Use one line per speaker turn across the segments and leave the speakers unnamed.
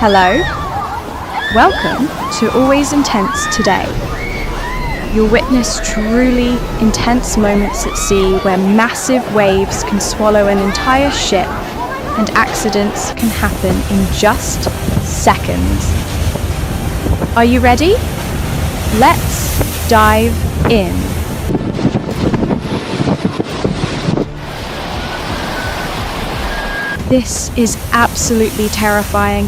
Hello, welcome to Always Intense Today. You'll witness truly intense moments at sea where massive waves can swallow an entire ship and accidents can happen in just seconds. Are you ready? Let's dive in. This is absolutely terrifying.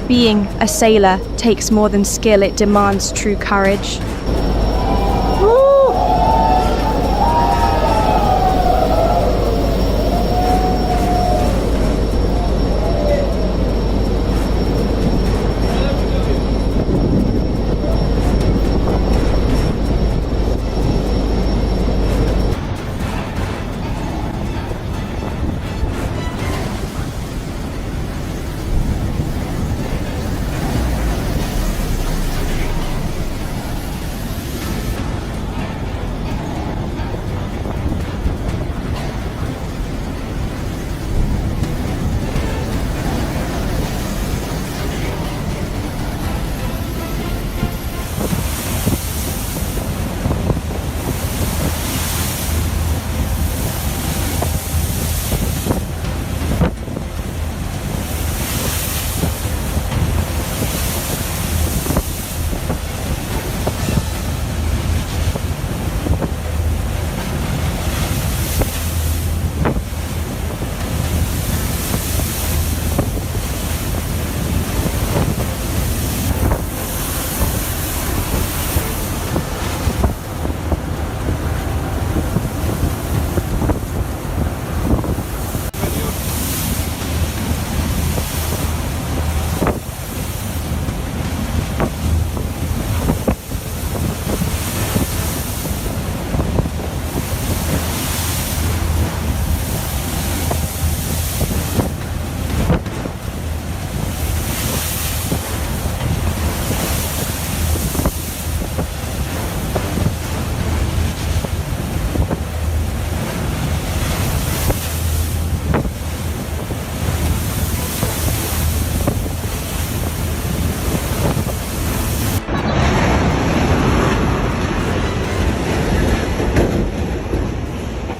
Being a sailor takes more than skill, it demands true courage.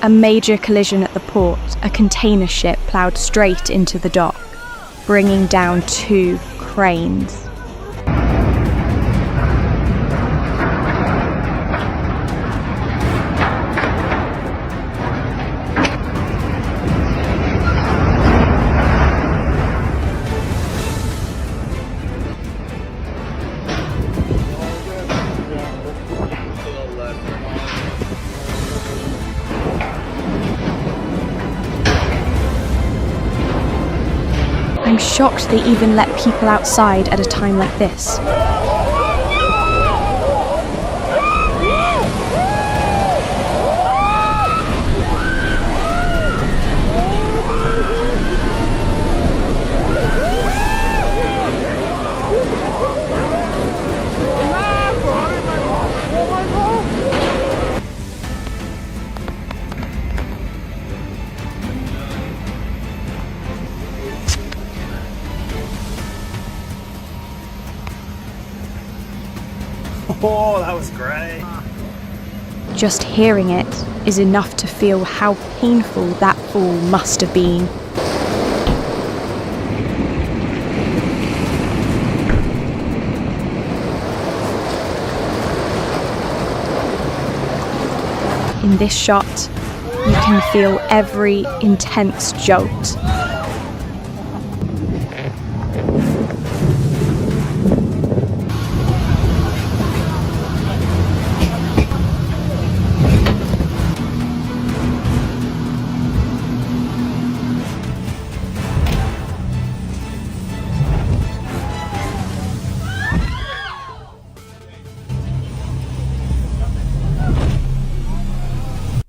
A major collision at the port, a container ship ploughed straight into the dock, bringing down 2 cranes. I'm shocked they even let people outside at a time like this.
Oh, that was great.
Just hearing it is enough to feel how painful that fall must have been. In this shot, you can feel every intense jolt.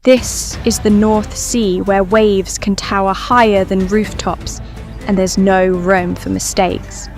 This is the North Sea, where waves can tower higher than rooftops, and there's no room for mistakes.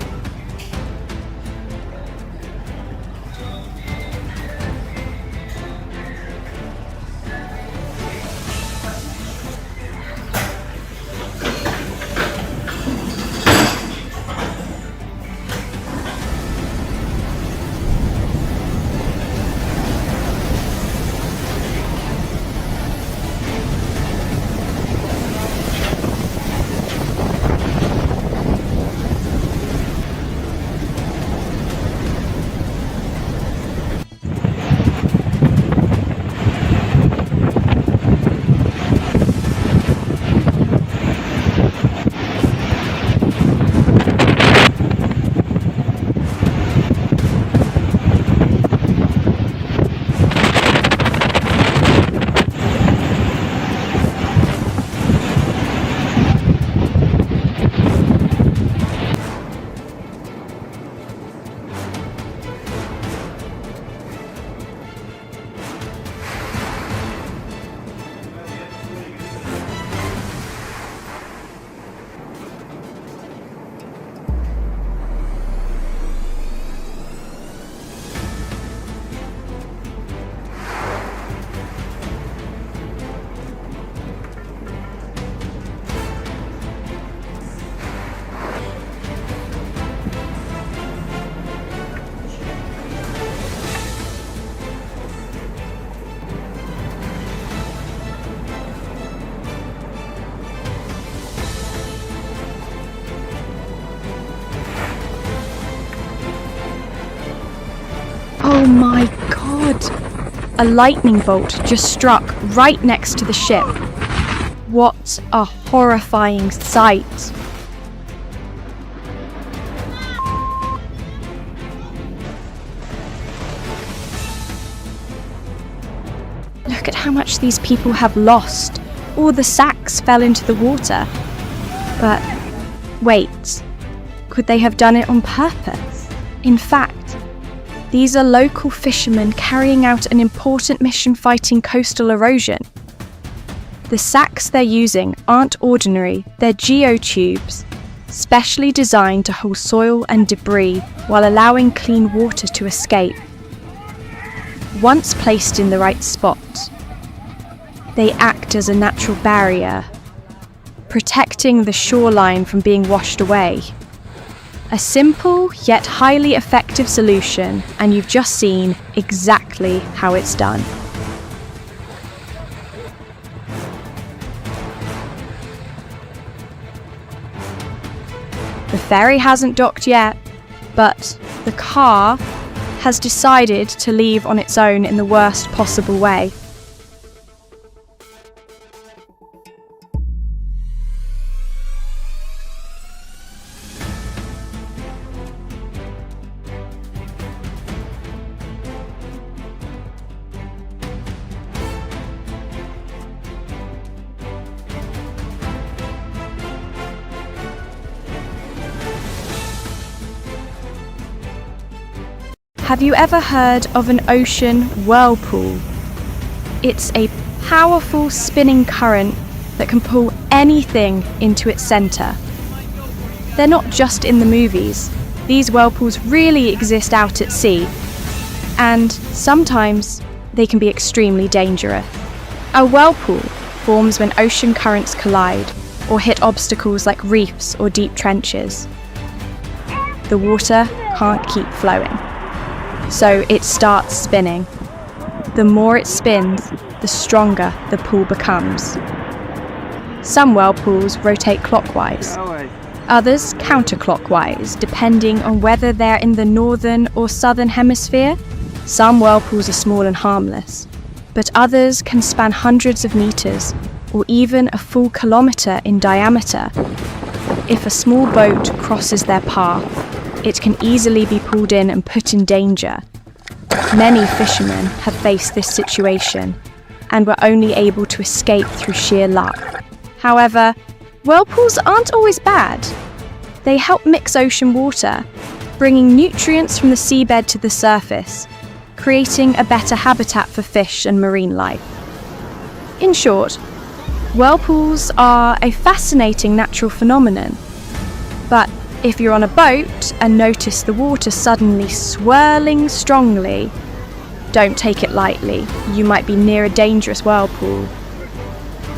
Oh my god! A lightning bolt just struck right next to the ship. What a horrifying sight! Look at how much these people have lost. All the sacks fell into the water. But wait, could they have done it on purpose? In fact, these are local fishermen carrying out an important mission fighting coastal erosion. The sacks they're using aren't ordinary, they're geotubes, specially designed to hold soil and debris while allowing clean water to escape. Once placed in the right spot, they act as a natural barrier, protecting the shoreline from being washed away. A simple yet highly effective solution, and you've just seen exactly how it's done. The ferry hasn't docked yet, but the car has decided to leave on its own in the worst possible way. Have you ever heard of an ocean whirlpool? It's a powerful spinning current that can pull anything into its centre. They're not just in the movies. These whirlpools really exist out at sea, and sometimes they can be extremely dangerous. A whirlpool forms when ocean currents collide or hit obstacles like reefs or deep trenches. The water can't keep flowing, so it starts spinning. The more it spins, the stronger the pool becomes. Some whirlpools rotate clockwise, others counterclockwise, depending on whether they're in the northern or southern hemisphere. Some whirlpools are small and harmless, but others can span hundreds of meters or even a full kilometer in diameter. If a small boat crosses their path, it can easily be pulled in and put in danger. Many fishermen have faced this situation and were only able to escape through sheer luck. However, whirlpools aren't always bad. They help mix ocean water, bringing nutrients from the seabed to the surface, creating a better habitat for fish and marine life. In short, whirlpools are a fascinating natural phenomenon. But if you're on a boat and notice the water suddenly swirling strongly, don't take it lightly. You might be near a dangerous whirlpool.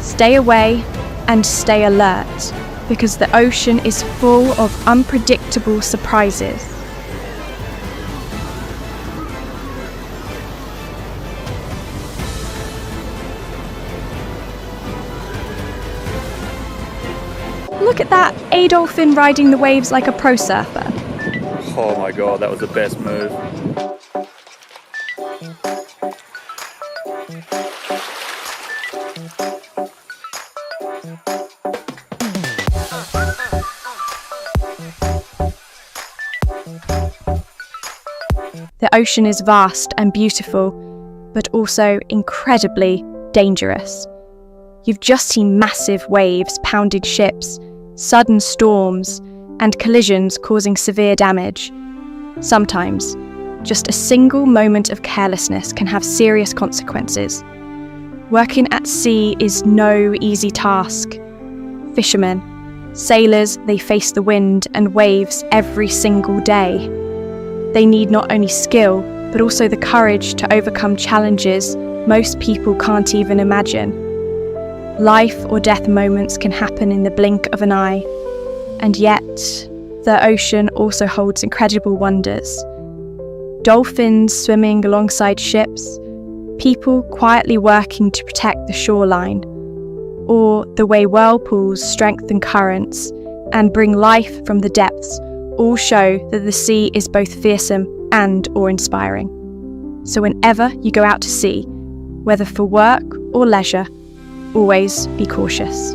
Stay away and stay alert, because the ocean is full of unpredictable surprises. Look at that, a dolphin riding the waves like a pro surfer.
Oh my god, that was the best move.
The ocean is vast and beautiful, but also incredibly dangerous. You've just seen massive waves pounding ships, sudden storms, and collisions causing severe damage. Sometimes, just a single moment of carelessness can have serious consequences. Working at sea is no easy task. Fishermen, sailors, they face the wind and waves every single day. They need not only skill, but also the courage to overcome challenges most people can't even imagine. Life or death moments can happen in the blink of an eye, and yet the ocean also holds incredible wonders. Dolphins swimming alongside ships, people quietly working to protect the shoreline, or the way whirlpools strengthen currents and bring life from the depths all show that the sea is both fearsome and awe-inspiring. So whenever you go out to sea, whether for work or leisure, always be cautious.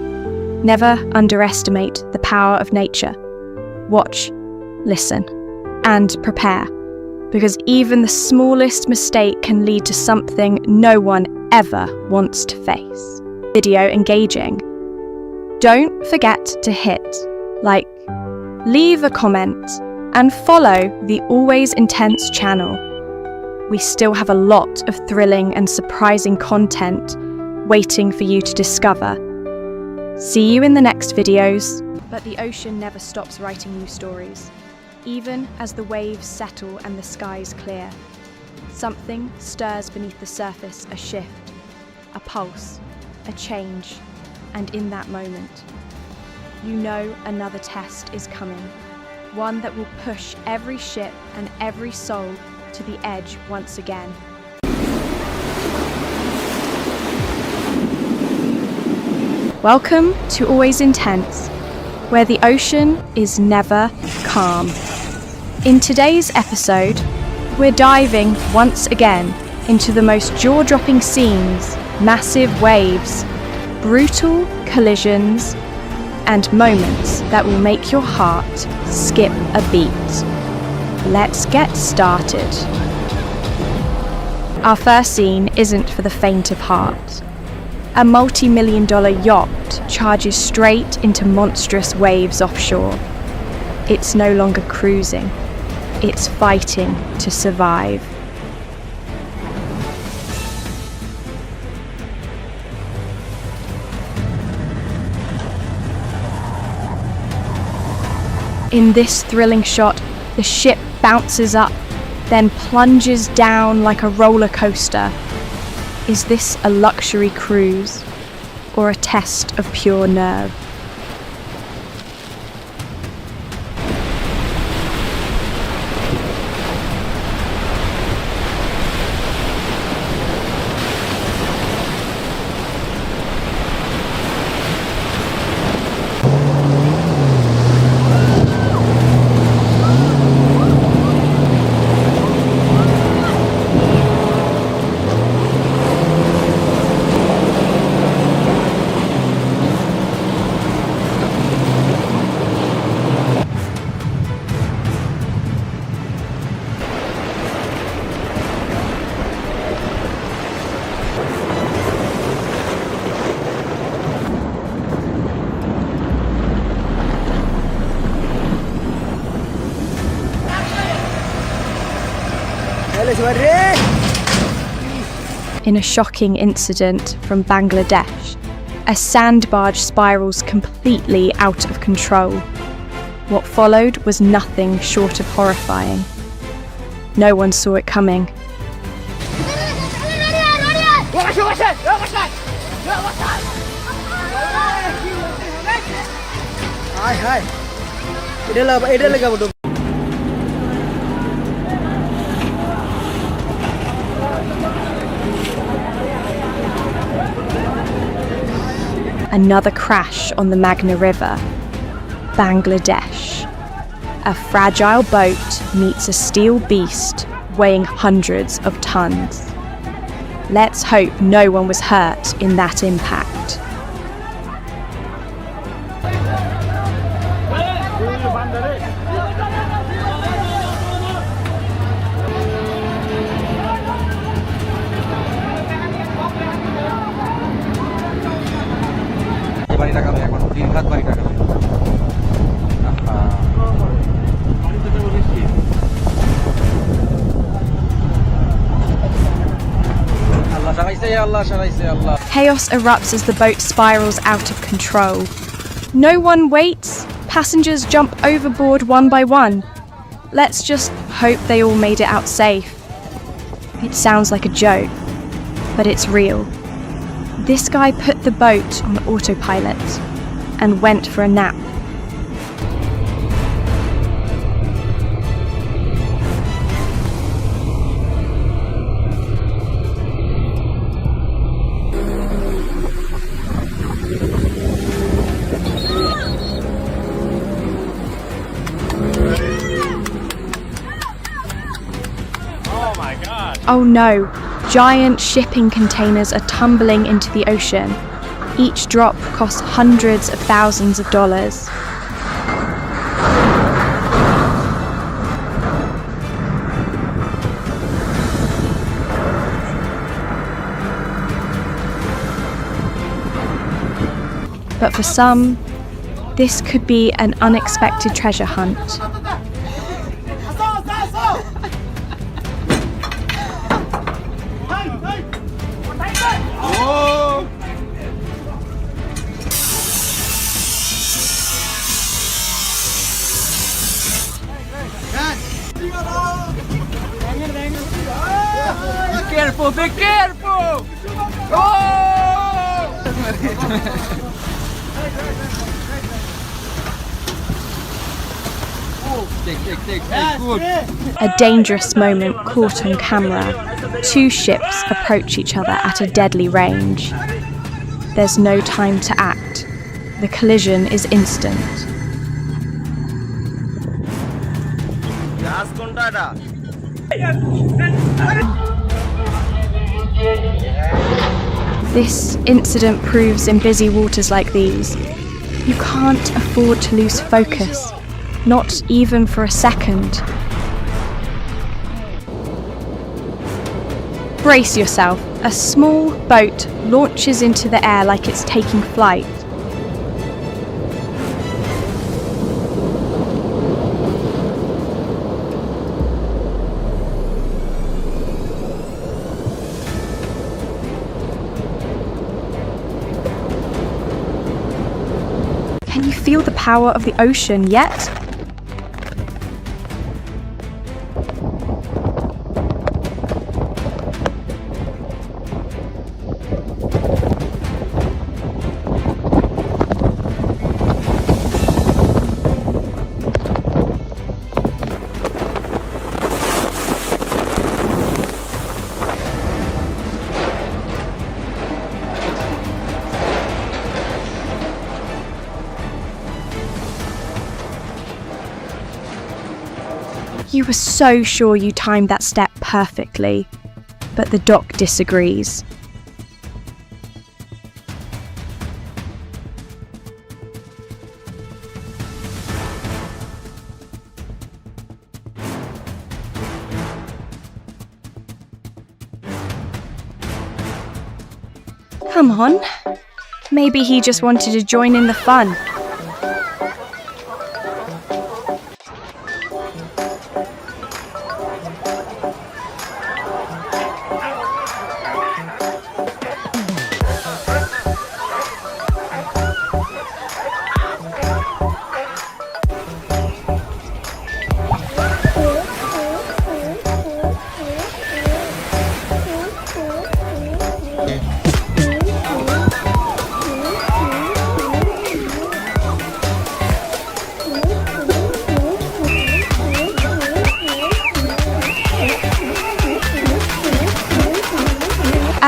Never underestimate the power of nature. Watch, listen, and prepare, because even the smallest mistake can lead to something no one ever wants to face. Video engaging. Don't forget to hit like, leave a comment, and follow the Always Intense channel. We still have a lot of thrilling and surprising content waiting for you to discover. See you in the next videos. But the ocean never stops writing new stories, even as the waves settle and the skies clear. Something stirs beneath the surface, a shift, a pulse, a change, and in that moment, you know another test is coming, one that will push every ship and every soul to the edge once again. Welcome to Always Intense, where the ocean is never calm. In today's episode, we're diving once again into the most jaw-dropping scenes, massive waves, brutal collisions, and moments that will make your heart skip a beat. Let's get started. Our first scene isn't for the faint of heart. A multi-million-dollar yacht charges straight into monstrous waves offshore. It's no longer cruising, it's fighting to survive. In this thrilling shot, the ship bounces up, then plunges down like a roller coaster. Is this a luxury cruise or a test of pure nerve? In a shocking incident from Bangladesh, a sand barge spirals completely out of control. What followed was nothing short of horrifying. No one saw it coming. Another crash on the Magna River. Bangladesh. A fragile boat meets a steel beast weighing hundreds of tons. Let's hope no one was hurt in that impact. Chaos erupts as the boat spirals out of control. No one waits. Passengers jump overboard one by one. Let's just hope they all made it out safe. It sounds like a joke, but it's real. This guy put the boat on autopilot and went for a nap. Oh no, giant shipping containers are tumbling into the ocean. Each drop costs hundreds of thousands of dollars. But for some, this could be an unexpected treasure hunt.
Careful, be careful! Oh! Take, good.
A dangerous moment caught on camera. Two ships approach each other at a deadly range. There's no time to act. The collision is instant. This incident proves in busy waters like these, you can't afford to lose focus, not even for a second. Brace yourself. A small boat launches into the air like it's taking flight. Can you feel the power of the ocean yet? You were so sure you timed that step perfectly, but the doc disagrees. Come on. Maybe he just wanted to join in the fun.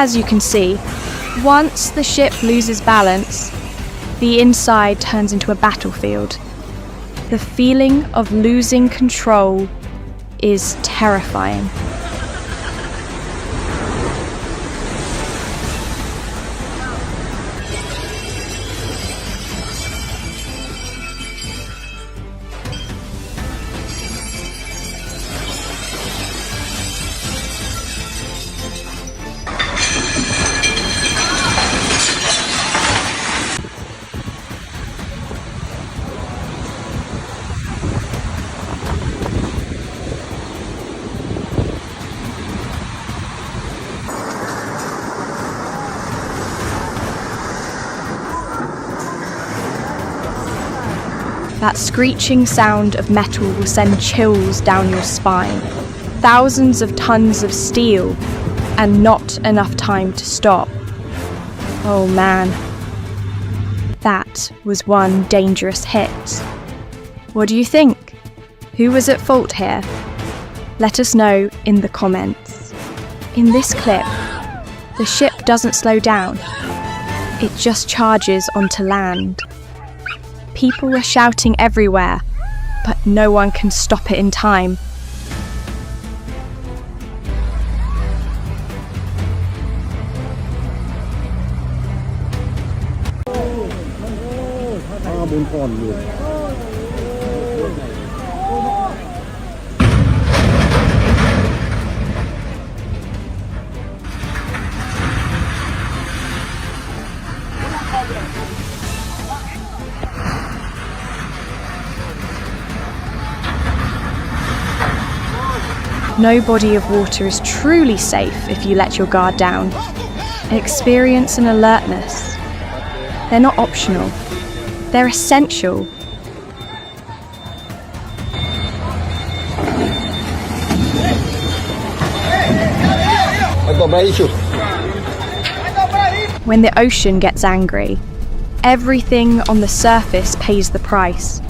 As you can see, once the ship loses balance, the inside turns into a battlefield. The feeling of losing control is terrifying. That screeching sound of metal will send chills down your spine. Thousands of tons of steel, and not enough time to stop. Oh man. That was one dangerous hit. What do you think? Who was at fault here? Let us know in the comments. In this clip, the ship doesn't slow down. It just charges onto land. People are shouting everywhere, but no one can stop it in time. No body of water is truly safe if you let your guard down. Experience and alertness. They're not optional. They're essential. When the ocean gets angry, everything on the surface pays the price.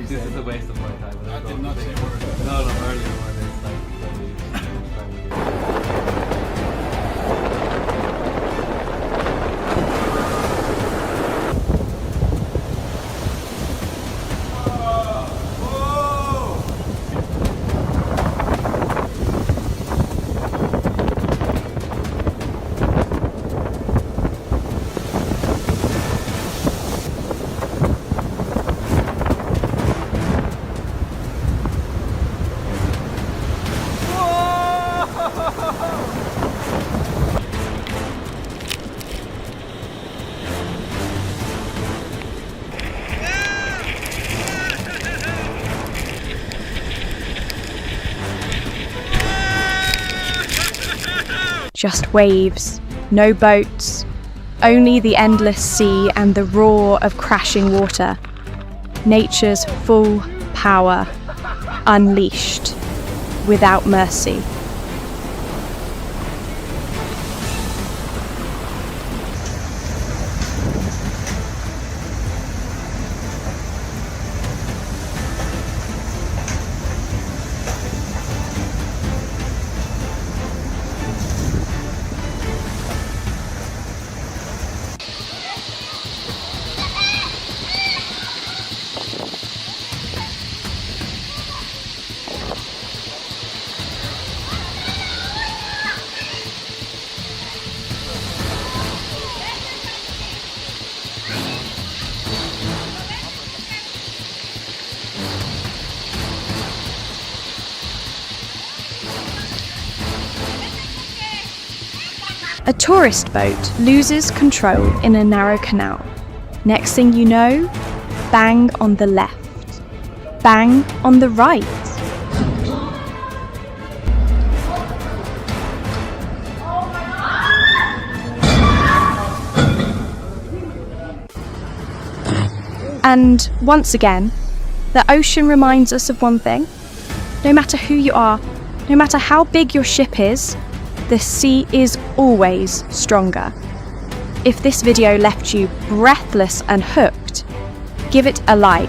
This is a waste of my time. I did not say a word. No, earlier when it's like
Just waves, no boats, only the endless sea and the roar of crashing water. Nature's full power, unleashed, without mercy. A tourist boat loses control in a narrow canal. Next thing you know, bang on the left, bang on the right. And once again, the ocean reminds us of one thing. No matter who you are, no matter how big your ship is, the sea is always stronger. If this video left you breathless and hooked, give it a like,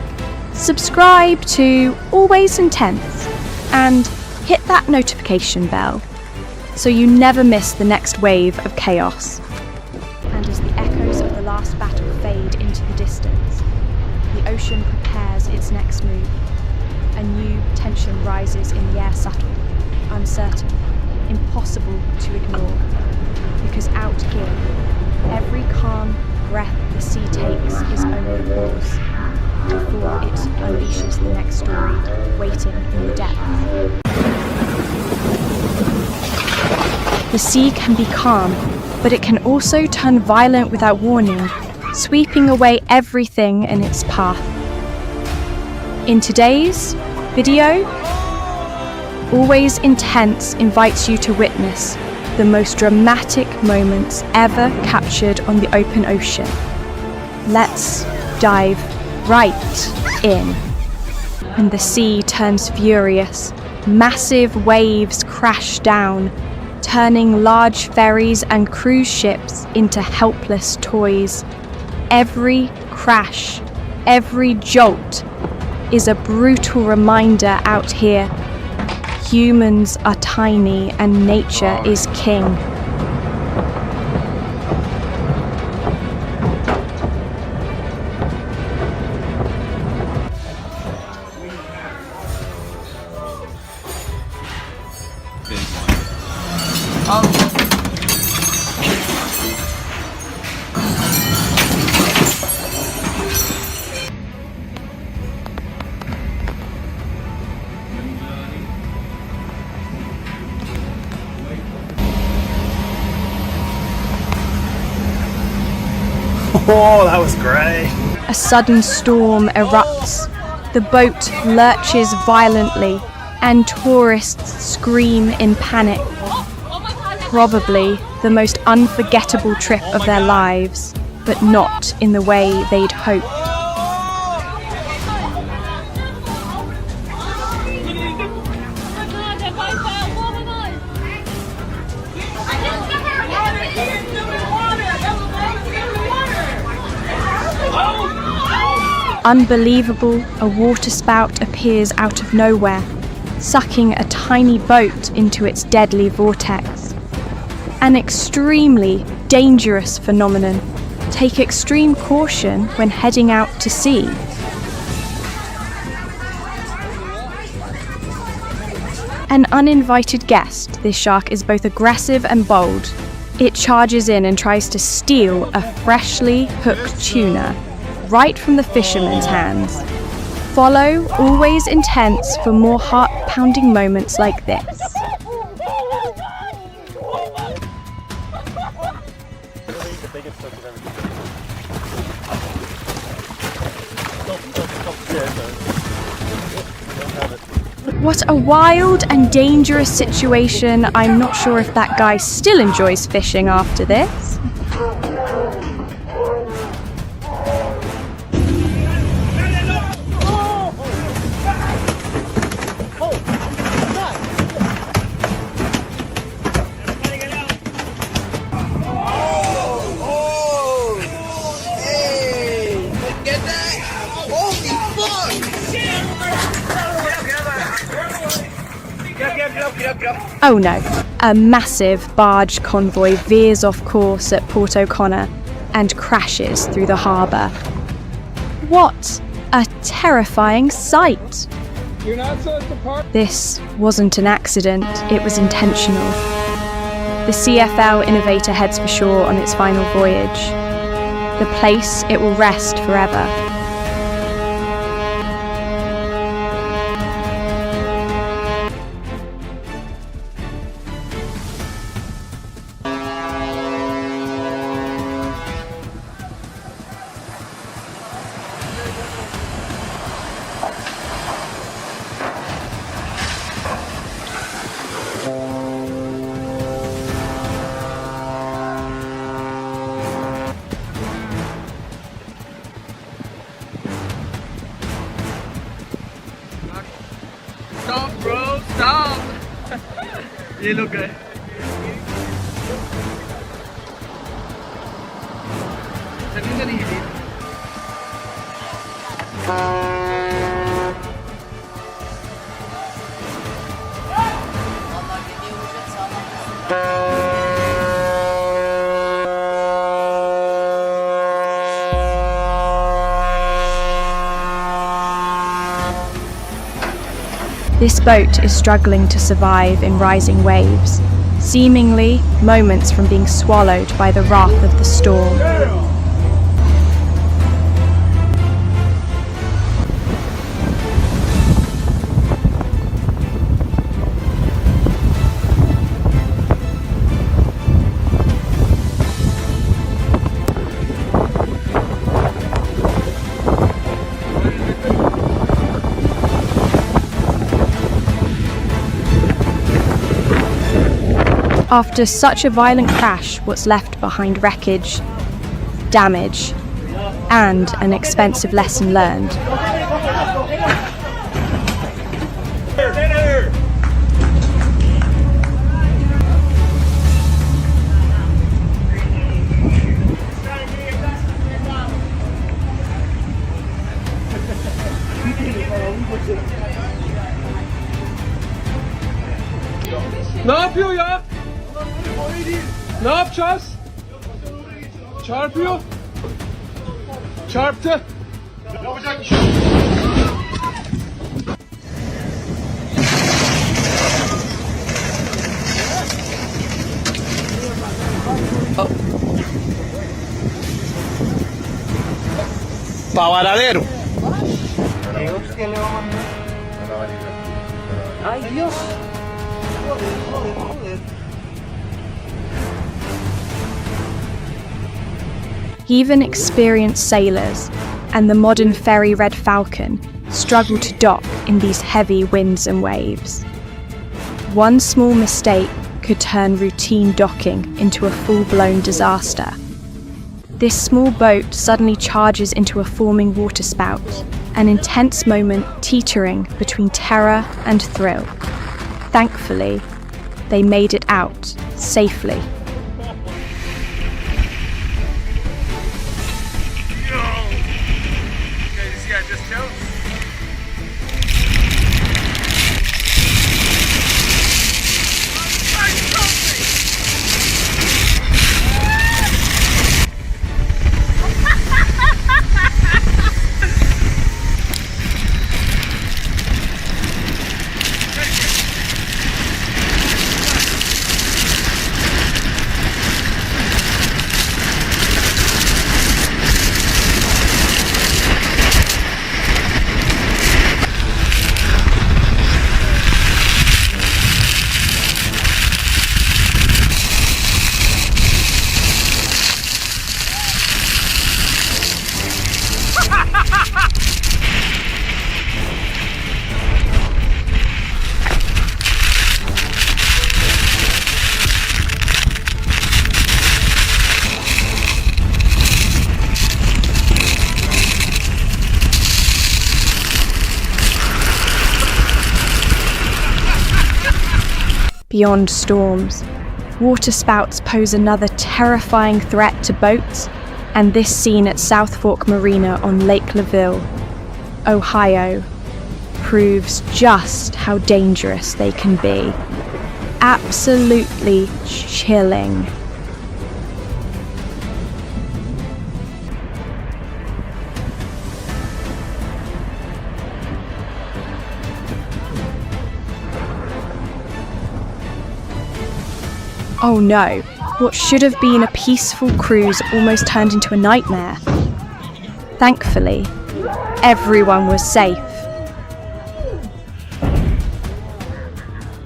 subscribe to Always Intense, and hit that notification bell so you never miss the next wave of chaos. And as the echoes of the last battle fade into the distance, the ocean prepares its next move. A new tension rises in the air, subtle, uncertain, impossible to ignore. Because out here, every calm breath the sea takes is only a pause before it unleashes the next story waiting in the depths. The sea can be calm, but it can also turn violent without warning, sweeping away everything in its path. In today's video, Always Intense invites you to witness the most dramatic moments ever captured on the open ocean. Let's dive right in. When the sea turns furious, massive waves crash down, turning large ferries and cruise ships into helpless toys. Every crash, every jolt is a brutal reminder out here. Humans are tiny and nature is king.
Oh, that was great.
A sudden storm erupts. The boat lurches violently, and tourists scream in panic. Probably the most unforgettable trip of their lives, but not in the way they'd hoped. Unbelievable, a waterspout appears out of nowhere, sucking a tiny boat into its deadly vortex. An extremely dangerous phenomenon. Take extreme caution when heading out to sea. An uninvited guest, this shark is both aggressive and bold. It charges in and tries to steal a freshly hooked tuna right from the fisherman's hands. Follow Always Intense for more heart-pounding moments like this. What a wild and dangerous situation. I'm not sure if that guy still enjoys fishing after this. Oh no, a massive barge convoy veers off course at Port O'Connor and crashes through the harbour. What a terrifying sight! This wasn't an accident, it was intentional. The CFL Innovator heads for shore on its final voyage. The place it will rest forever.
ये लोग गए जमीन से नहीं हिली
This boat is struggling to survive in rising waves, seemingly moments from being swallowed by the wrath of the storm. After such a violent crash, what's left behind wreckage, damage, and an expensive lesson learned.
Ne yapıyor ya? Ne yapacağız? Çarpıyor. Çarptı. Yapacak bir şey yok.
Pavaradero.
Ay Dios.
Even experienced sailors and the modern ferry Red Falcon struggle to dock in these heavy winds and waves. One small mistake could turn routine docking into a full-blown disaster. This small boat suddenly charges into a forming waterspout, an intense moment teetering between terror and thrill. Thankfully, they made it out safely. Beyond storms, waterspouts pose another terrifying threat to boats, and this scene at South Fork Marina on Lake Laville, Ohio, proves just how dangerous they can be. Absolutely chilling. Oh no, what should have been a peaceful cruise almost turned into a nightmare. Thankfully, everyone was safe.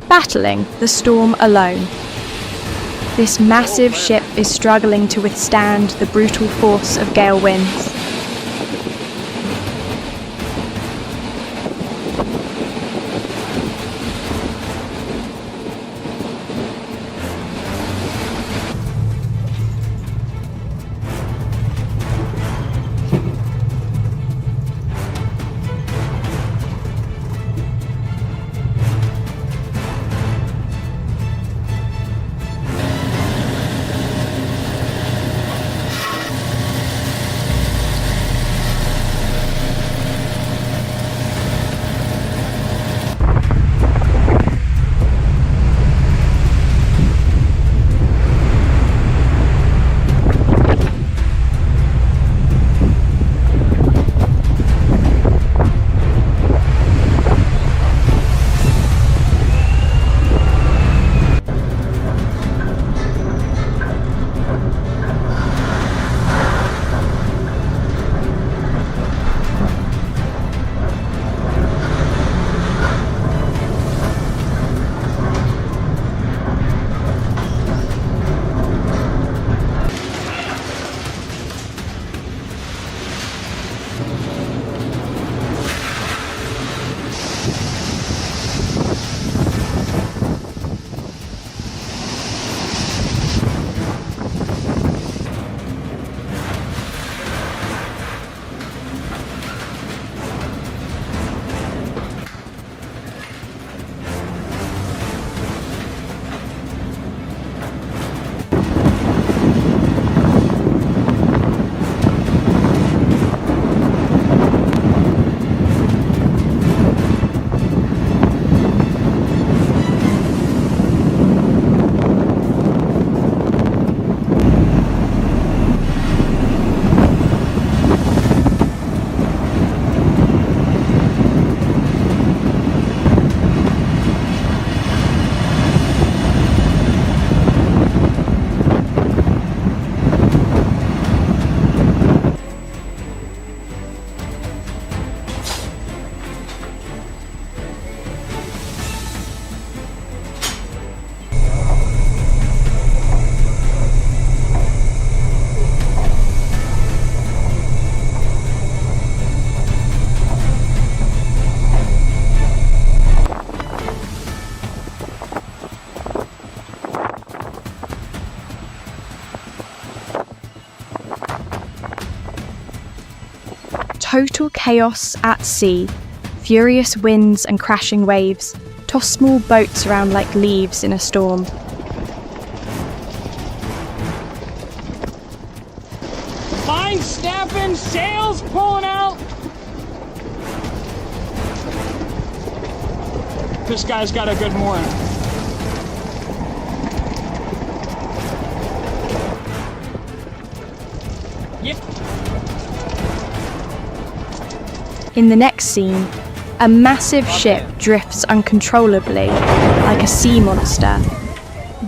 Battling the storm alone. This massive ship is struggling to withstand the brutal force of gale winds. Total chaos at sea. Furious winds and crashing waves toss small boats around like leaves in a storm.
Line snapping, sails pulling out. This guy's got a good mooring. Yep.
In the next scene, a massive ship drifts uncontrollably, like a sea monster,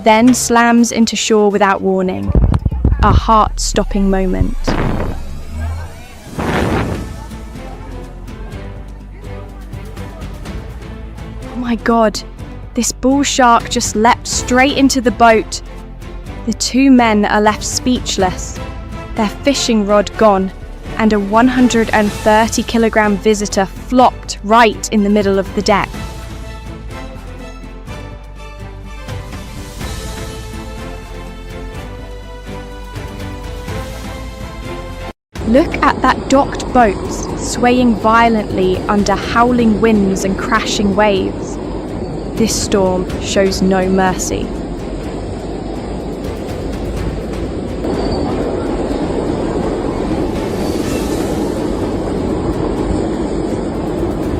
then slams into shore without warning. A heart-stopping moment. Oh my god, this bull shark just leapt straight into the boat. The two men are left speechless, their fishing rod gone, and a 130-kilogram visitor flopped right in the middle of the deck. Look at that docked boat, swaying violently under howling winds and crashing waves. This storm shows no mercy.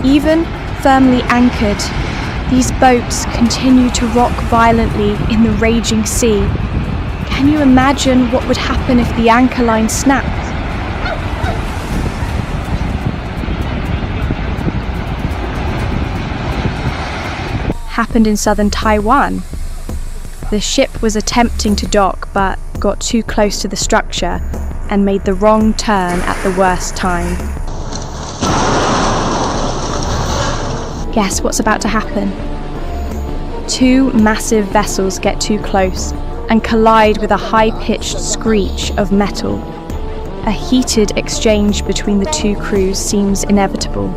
Even firmly anchored, these boats continue to rock violently in the raging sea. Can you imagine what would happen if the anchor line snapped? Happened in southern Taiwan. The ship was attempting to dock but got too close to the structure and made the wrong turn at the worst time. Guess what's about to happen? Two massive vessels get too close and collide with a high-pitched screech of metal. A heated exchange between the two crews seems inevitable.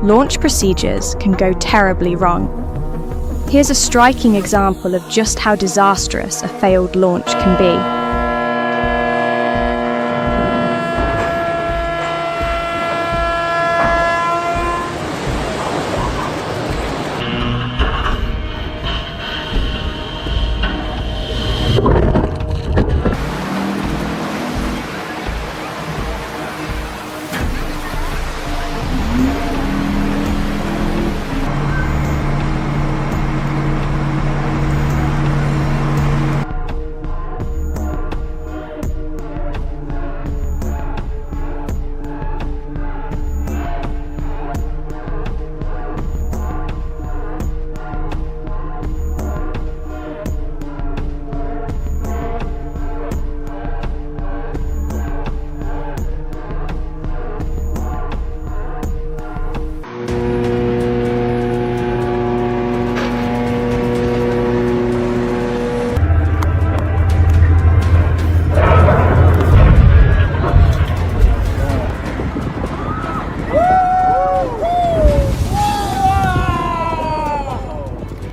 Launch procedures can go terribly wrong. Here's a striking example of just how disastrous a failed launch can be.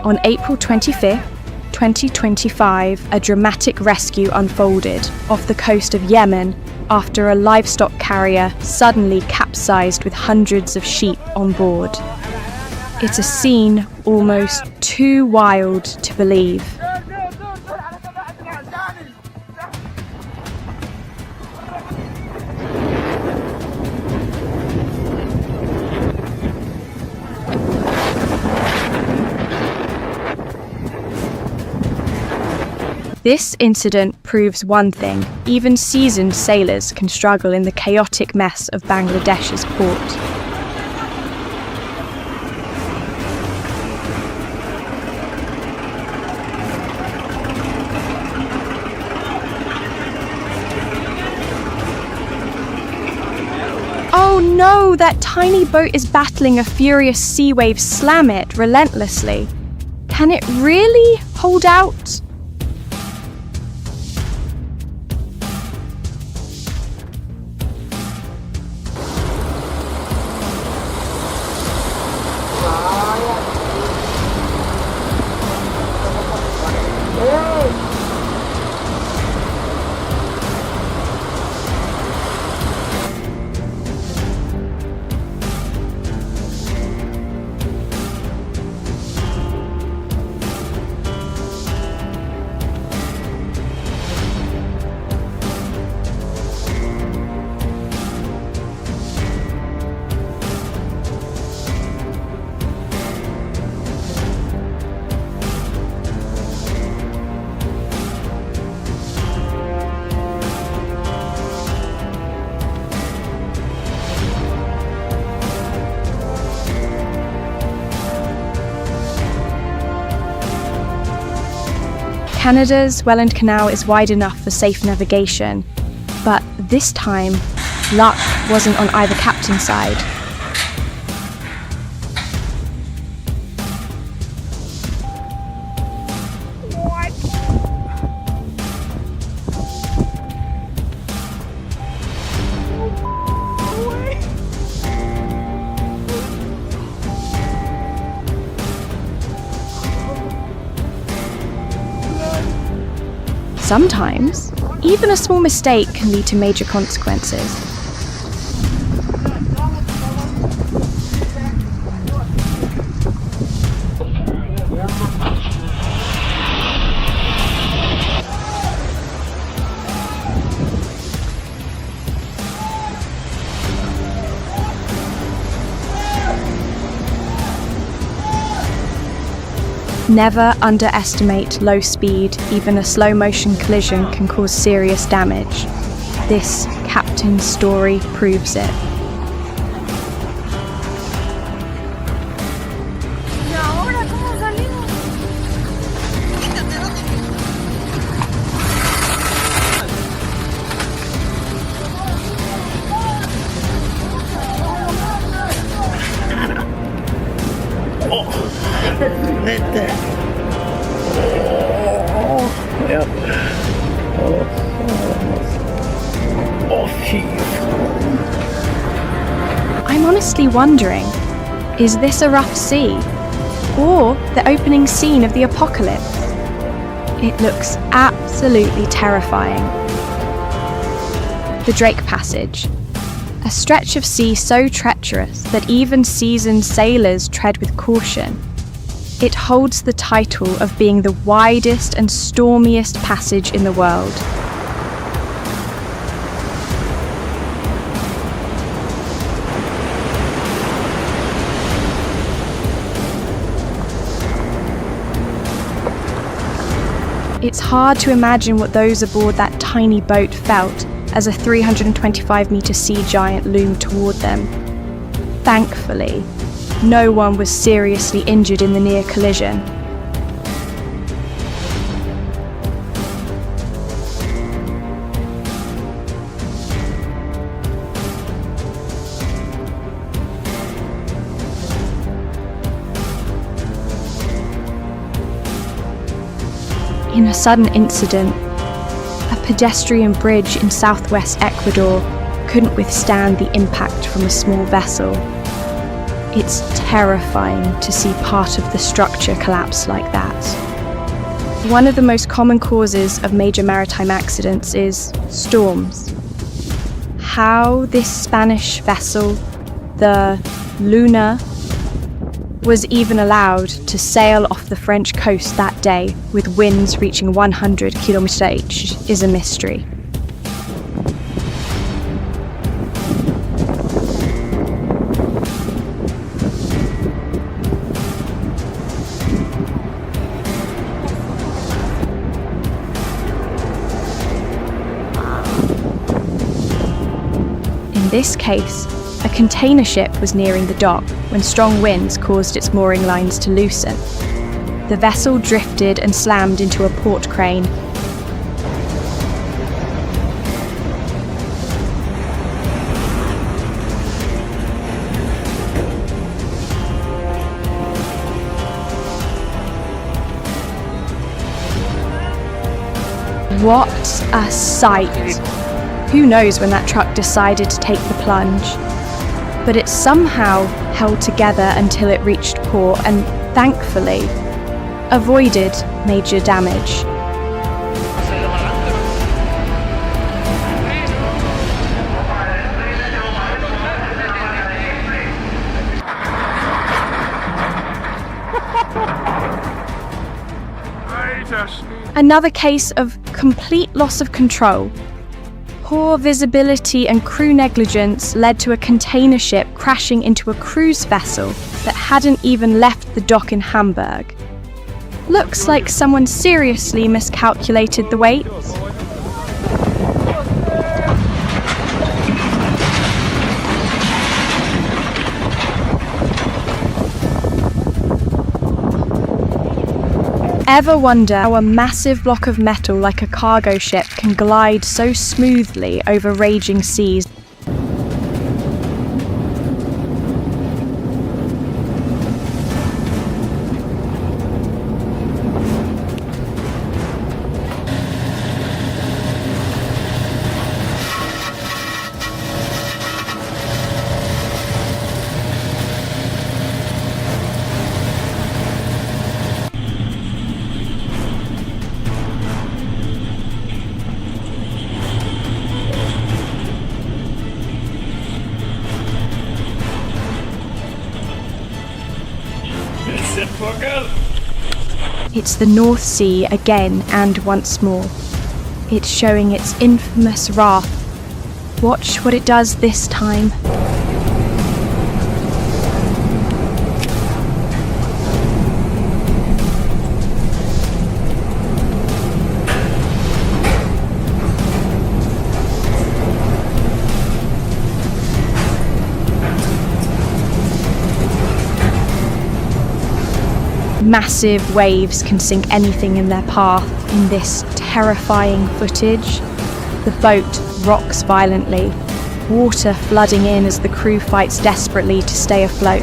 On April 25th, 2025, a dramatic rescue unfolded off the coast of Yemen after a livestock carrier suddenly capsized with hundreds of sheep on board. It's a scene almost too wild to believe. This incident proves one thing: even seasoned sailors can struggle in the chaotic mess of Bangladesh's port. Oh no, that tiny boat is battling a furious sea wave. Slam it relentlessly. Can it really hold out? Canada's Welland Canal is wide enough for safe navigation, but this time, luck wasn't on either captain's side. Sometimes, even a small mistake can lead to major consequences. Never underestimate low speed. Even a slow motion collision can cause serious damage. This captain's story proves it. I'm honestly wondering, is this a rough sea? Or the opening scene of the apocalypse? It looks absolutely terrifying. The Drake Passage. A stretch of sea so treacherous that even seasoned sailors tread with caution. It holds the title of being the widest and stormiest passage in the world. It's hard to imagine what those aboard that tiny boat felt as a 325-metre sea giant loomed toward them. Thankfully, no one was seriously injured in the near collision. In a sudden incident, a pedestrian bridge in southwest Ecuador couldn't withstand the impact from a small vessel. It's terrifying to see part of the structure collapse like that. One of the most common causes of major maritime accidents is storms. How this Spanish vessel, the Luna, was even allowed to sail off the French coast that day with winds reaching 100 km/h is a mystery. In this case, a container ship was nearing the dock when strong winds caused its mooring lines to loosen. The vessel drifted and slammed into a port crane. What a sight! Who knows when that truck decided to take the plunge? But it somehow held together until it reached port and, thankfully, avoided major damage. Another case of complete loss of control. Poor visibility and crew negligence led to a container ship crashing into a cruise vessel that hadn't even left the dock in Hamburg. Looks like someone seriously miscalculated the weight. Ever wonder how a massive block of metal like a cargo ship can glide so smoothly over raging seas? It's the North Sea again and once more. It's showing its infamous wrath. Watch what it does this time. Massive waves can sink anything in their path in this terrifying footage. The boat rocks violently, water flooding in as the crew fights desperately to stay afloat.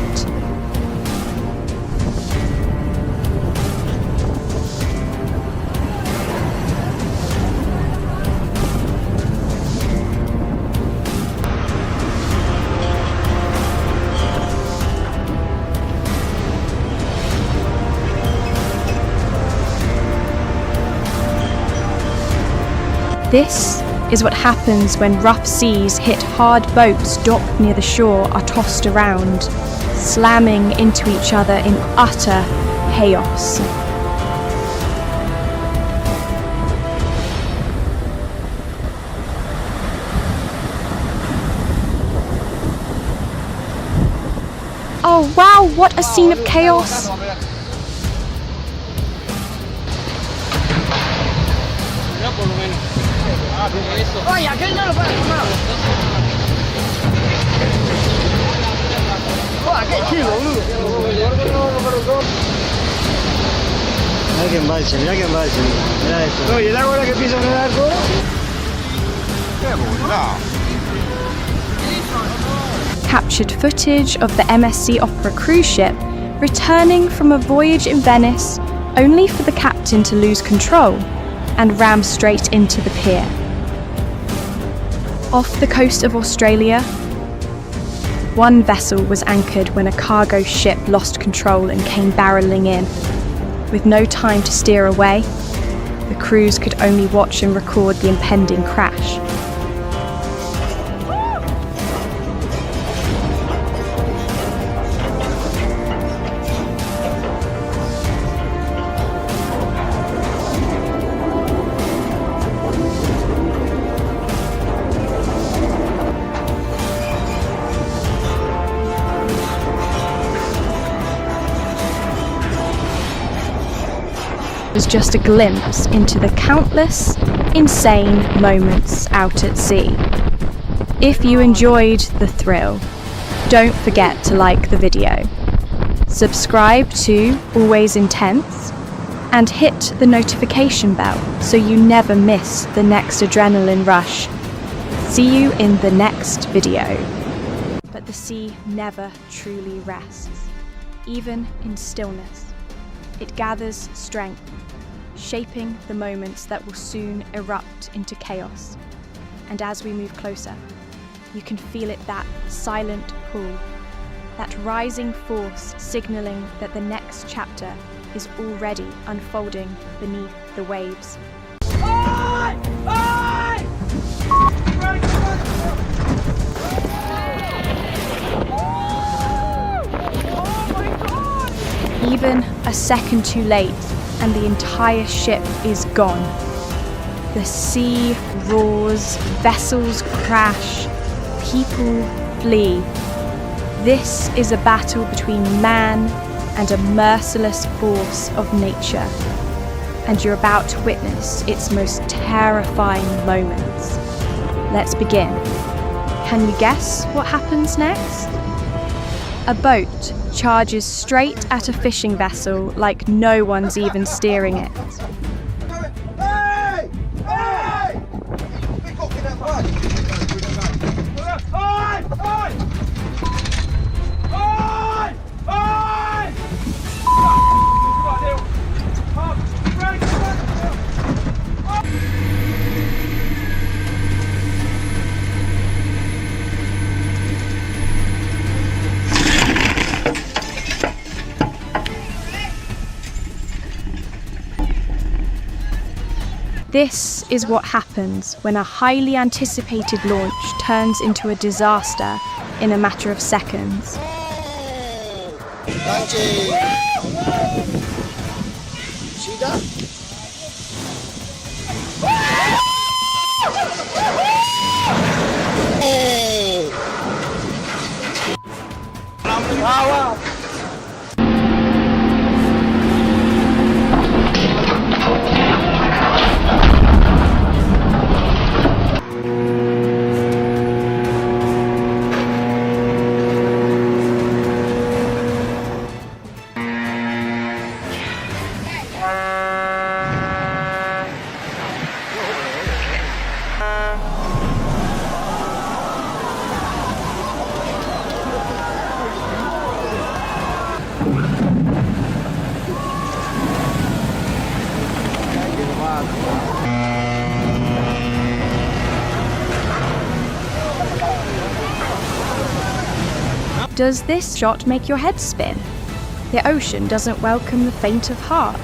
This is what happens when rough seas hit hard boats docked near the shore are tossed around, slamming into each other in utter chaos. Oh wow, what a scene of chaos! Captured footage of the MSC Opera cruise ship returning from a voyage in Venice only for the captain to lose control and ram straight into the pier. Off the coast of Australia, one vessel was anchored when a cargo ship lost control and came barreling in. With no time to steer away, the crews could only watch and record the impending crash. Was just a glimpse into the countless, insane moments out at sea. If you enjoyed the thrill, don't forget to like the video, subscribe to Always Intense, and hit the notification bell so you never miss the next adrenaline rush. See you in the next video. But the sea never truly rests, even in stillness. It gathers strength, shaping the moments that will soon erupt into chaos. And as we move closer, you can feel it, that silent pull, that rising force signaling that the next chapter is already unfolding beneath the waves. Even a second too late, and the entire ship is gone. The sea roars, vessels crash, people flee. This is a battle between man and a merciless force of nature, and you're about to witness its most terrifying moments. Let's begin. Can you guess what happens next? A boat charges straight at a fishing vessel like no one's even steering it. This is what happens when a highly anticipated launch turns into a disaster in a matter of seconds. Does this shot make your head spin? The ocean doesn't welcome the faint of heart.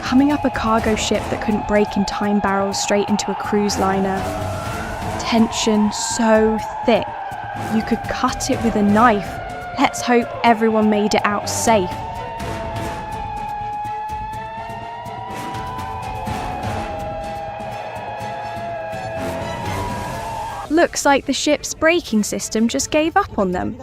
Coming up a cargo ship that couldn't break in time barrels straight into a cruise liner. Tension so thick, you could cut it with a knife. Let's hope everyone made it out safe. Looks like the ship's braking system just gave up on them.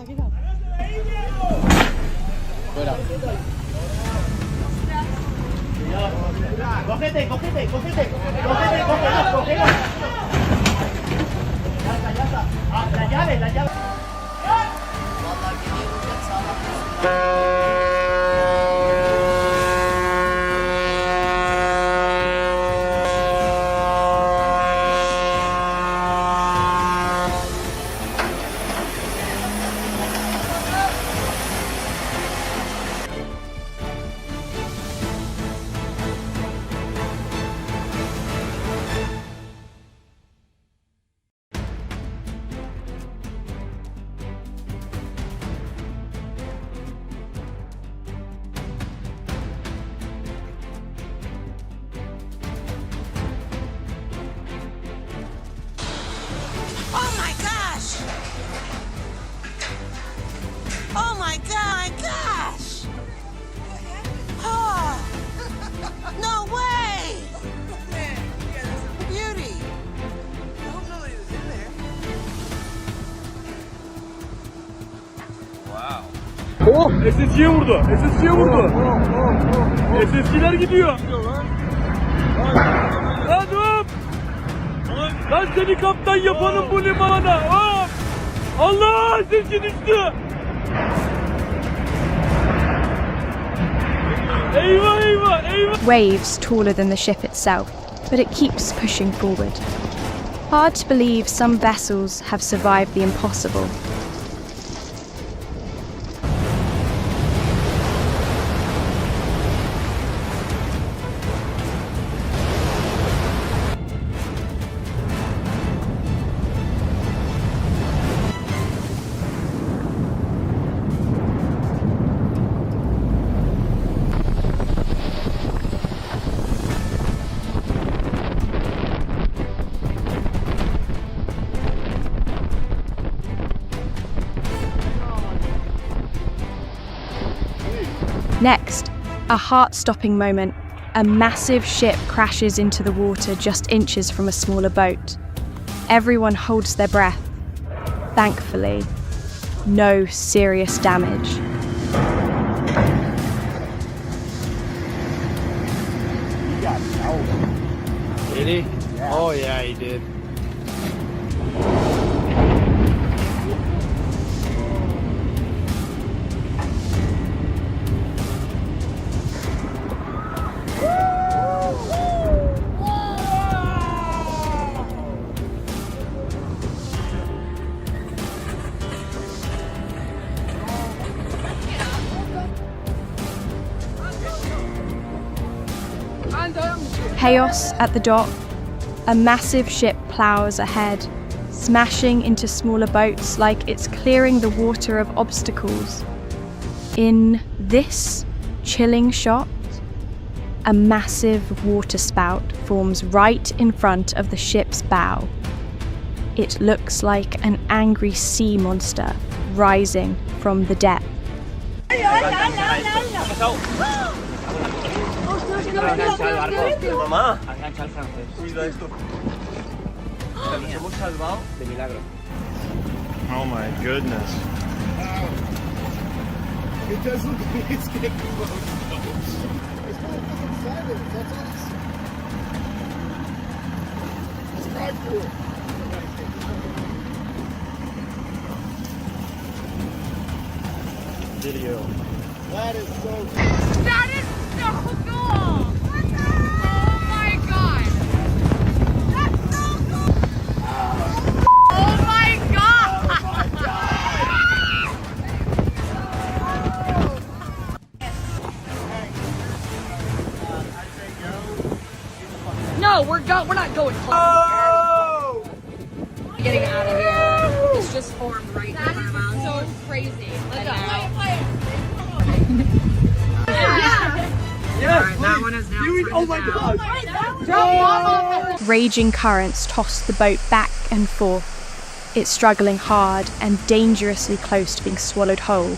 SSC'ye vurdu. SSC'ye vurdu. SSC'ler gidiyor. Lan hop. Lan seni kaptan yapanım bu limana. Hop. Allah, SSC düştü. Eyvah eyvah eyvah.
Waves taller than the ship itself, but it keeps pushing forward. Hard to believe some vessels have survived the impossible. Next, a heart-stopping moment. A massive ship crashes into the water just inches from a smaller boat. Everyone holds their breath. Thankfully, no serious damage.
Did he? Oh yeah, he did.
Chaos at the dock. A massive ship plows ahead, smashing into smaller boats like it's clearing the water of obstacles. In this chilling shot, a massive water spout forms right in front of the ship's bow. It looks like an angry sea monster rising from the depth.
Mamá, cuida esto. Nos hemos salvado de milagro.
Oh my goodness.
It does look like it's getting close. It's not fucking silent. That's all it's. Let's drive through it.
Video.
That is so cool.
That is so cool! What the hell? Oh my god! That's so cool! Oh my god! No, we're not going close.
Oh!
Getting out of here. It's just formed right now. That is so crazy. Let's go.
Yes,
that one is now.
oh my god!
Raging currents toss the boat back and forth. It's struggling hard and dangerously close to being swallowed whole.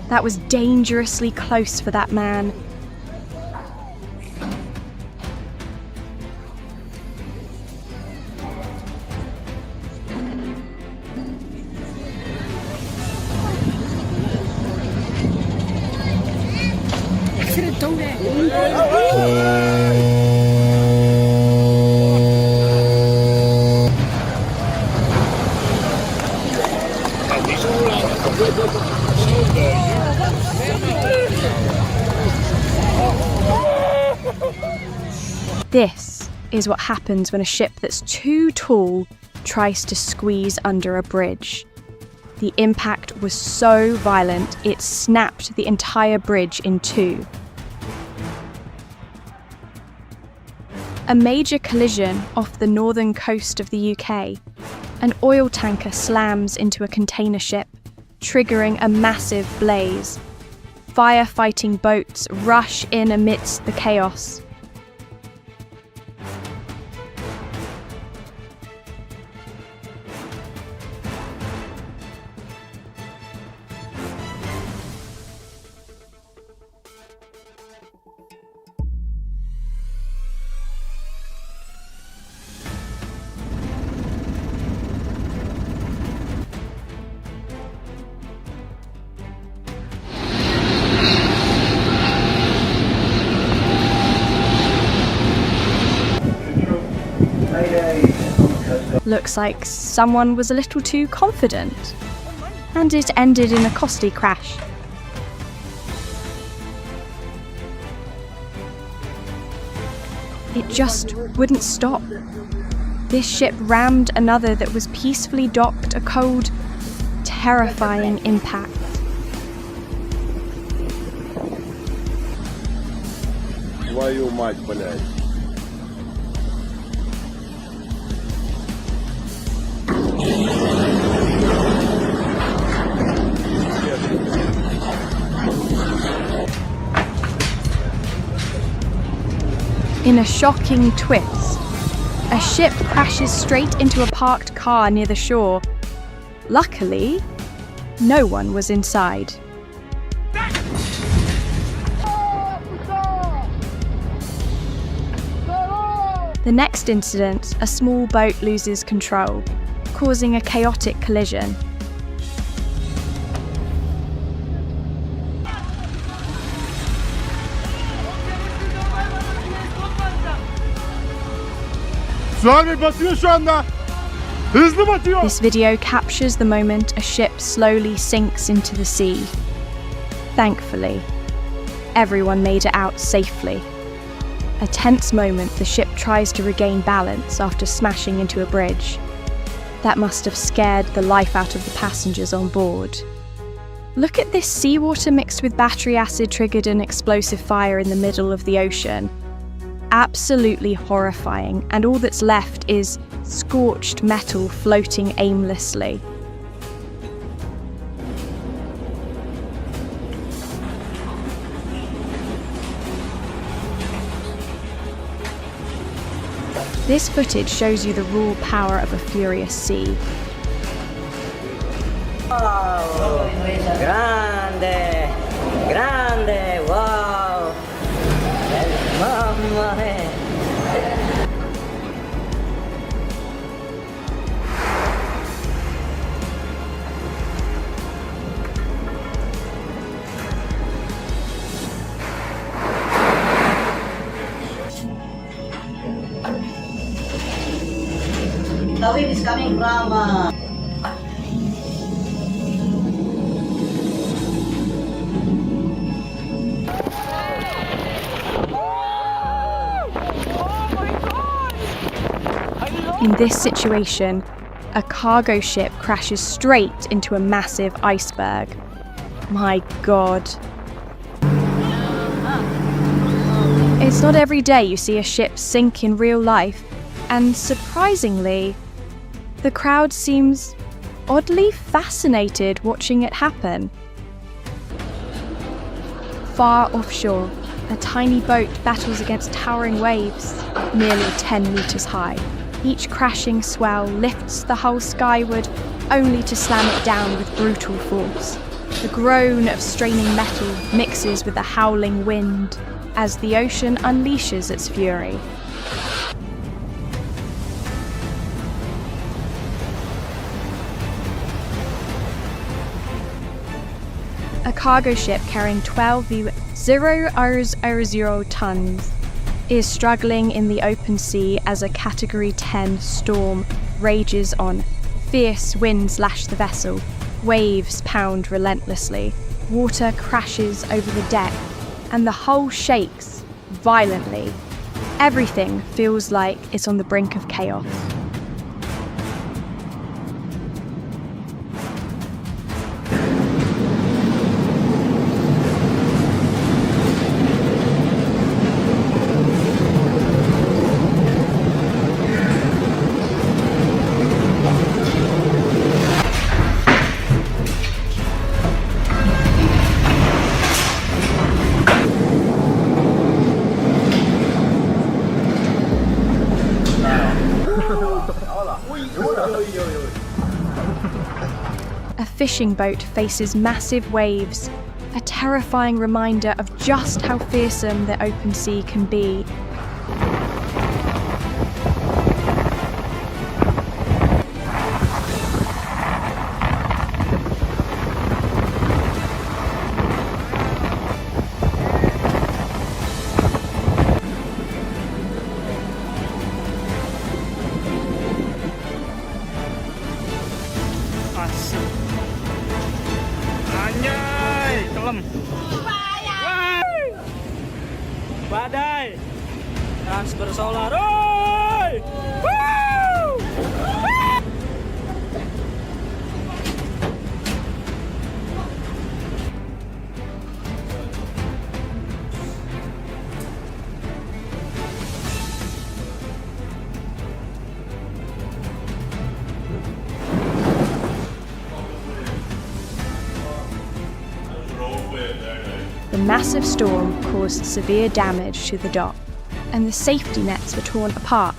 That was dangerously close for that man. This is what happens when a ship that's too tall tries to squeeze under a bridge. The impact was so violent, it snapped the entire bridge in two. A major collision off the northern coast of the UK. An oil tanker slams into a container ship, triggering a massive blaze. firefighting boats rush in amidst the chaos. Looks like someone was a little too confident, and it ended in a costly crash. It just wouldn't stop. This ship rammed another that was peacefully docked, a cold, terrifying impact.
Твою мать, блядь.
In a shocking twist, a ship crashes straight into a parked car near the shore. Luckily, no one was inside. The next incident, a small boat loses control, causing a chaotic collision.
Tsunami batıyor şu anda. Hızlı batıyor.
This video captures the moment a ship slowly sinks into the sea. Thankfully, everyone made it out safely. A tense moment, the ship tries to regain balance after smashing into a bridge. That must have scared the life out of the passengers on board. Look at this. Seawater mixed with battery acid triggered an explosive fire in the middle of the ocean. Absolutely horrifying, and all that's left is scorched metal floating aimlessly. This footage shows you the raw power of a furious sea.
Wow! Grande! Grande! Wow! Mamma mia! The wind is coming from
In this situation, a cargo ship crashes straight into a massive iceberg. My God. It's not every day you see a ship sink in real life, and surprisingly, the crowd seems oddly fascinated watching it happen. Far offshore, a tiny boat battles against towering waves, nearly 10 meters high. Each crashing swell lifts the hull skyward, only to slam it down with brutal force. The groan of straining metal mixes with the howling wind as the ocean unleashes its fury. A cargo ship carrying 12,000 tons is struggling in the open sea as a Category 10 storm rages on. Fierce winds lash the vessel, waves pound relentlessly, water crashes over the deck, and the hull shakes violently. Everything feels like it's on the brink of chaos. fishing boat faces massive waves, a terrifying reminder of just how fearsome the open sea can be.
Anjay, kelem. Badai. Transfer solar. Oi! Woo!
The massive storm caused severe damage to the dock, and the safety nets were torn apart.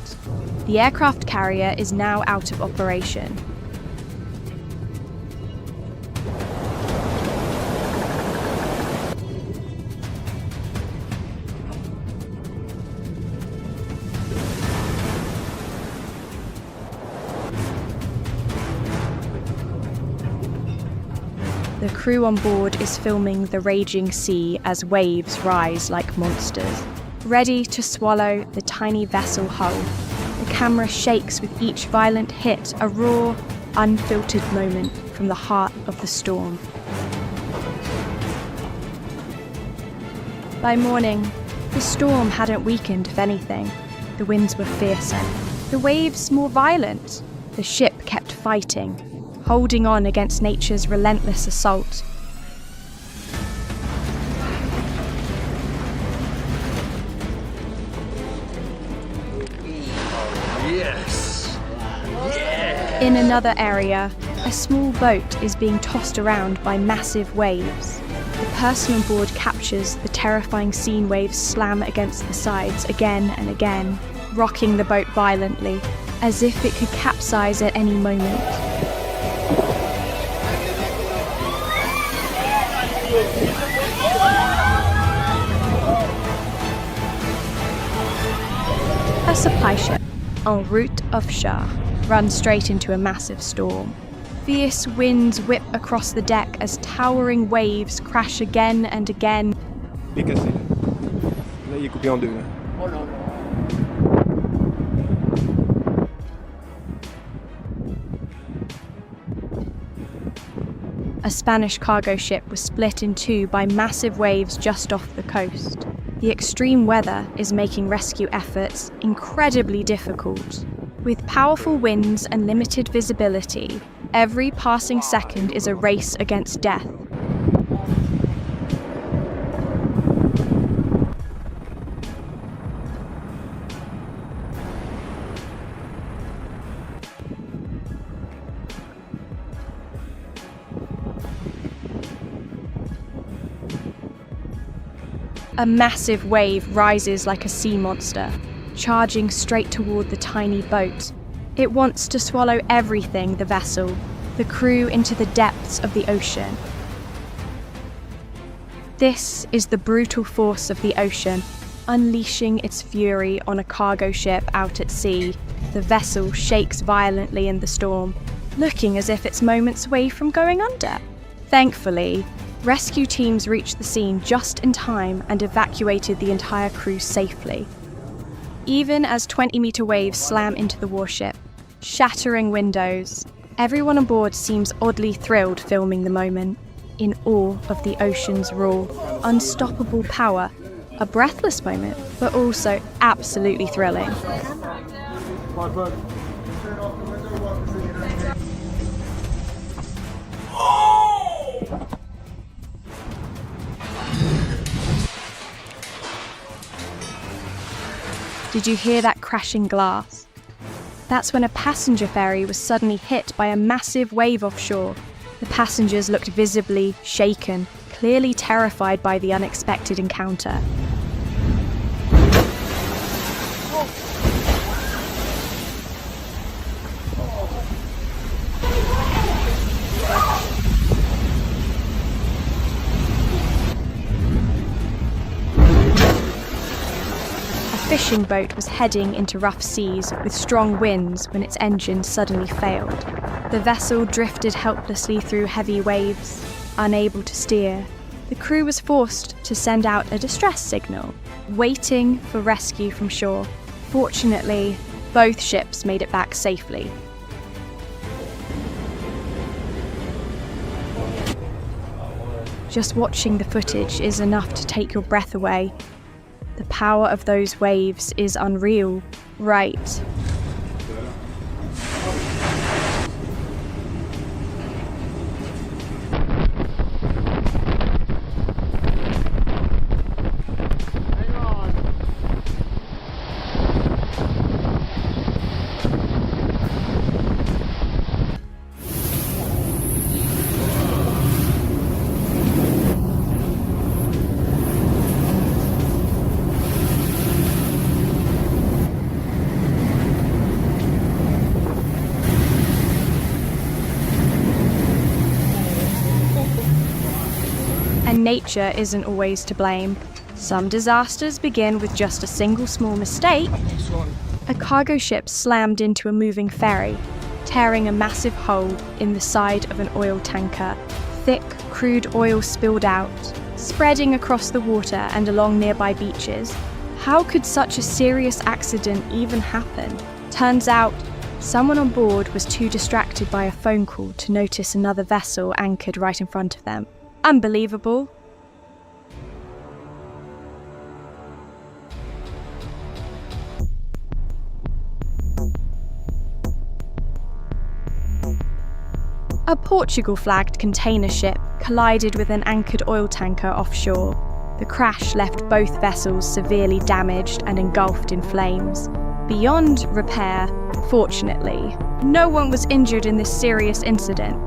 The aircraft carrier is now out of operation. The crew on board is filming the raging sea as waves rise like monsters, ready to swallow the tiny vessel whole. The camera shakes with each violent hit, a raw, unfiltered moment from the heart of the storm. By morning, the storm hadn't weakened, if anything. The winds were fiercer, the waves more violent. The ship kept fighting, holding on against nature's relentless assault.
Yes!
In another area, a small boat is being tossed around by massive waves. The person on board captures the terrifying scene waves slam against the sides again and again, rocking the boat violently, as if it could capsize at any moment. A supply ship, en route offshore, runs straight into a massive storm. Fierce winds whip across the deck as towering waves crash again and again.
Il est cassé. Là, il est coupé en deux. Là.
A Spanish cargo ship was split in two by massive waves just off the coast. The extreme weather is making rescue efforts incredibly difficult. With powerful winds and limited visibility, every passing second is a race against death. A massive wave rises like a sea monster, charging straight toward the tiny boat. It wants to swallow everything, the vessel, the crew into the depths of the ocean. This is the brutal force of the ocean, unleashing its fury on a cargo ship out at sea. The vessel shakes violently in the storm, looking as if it's moments away from going under. Thankfully, rescue teams reached the scene just in time and evacuated the entire crew safely. Even as 20-meter waves slam into the warship, shattering windows, everyone on board seems oddly thrilled filming the moment, in awe of the ocean's raw, unstoppable power. A breathless moment, but also absolutely thrilling. Did you hear that crashing glass? That's when a passenger ferry was suddenly hit by a massive wave offshore. The passengers looked visibly shaken, clearly terrified by the unexpected encounter. fishing boat was heading into rough seas with strong winds when its engine suddenly failed. The vessel drifted helplessly through heavy waves, unable to steer. The crew was forced to send out a distress signal, waiting for rescue from shore. Fortunately, both ships made it back safely. Just watching the footage is enough to take your breath away. The power of those waves is unreal, right? And nature isn't always to blame. Some disasters begin with just a single small mistake. A cargo ship slammed into a moving ferry, tearing a massive hole in the side of an oil tanker. Thick crude oil spilled out, spreading across the water and along nearby beaches. How could such a serious accident even happen? Turns out, someone on board was too distracted by a phone call to notice another vessel anchored right in front of them. Unbelievable. A Portugal-flagged container ship collided with an anchored oil tanker offshore. The crash left both vessels severely damaged and engulfed in flames. Beyond repair, fortunately, no one was injured in this serious incident.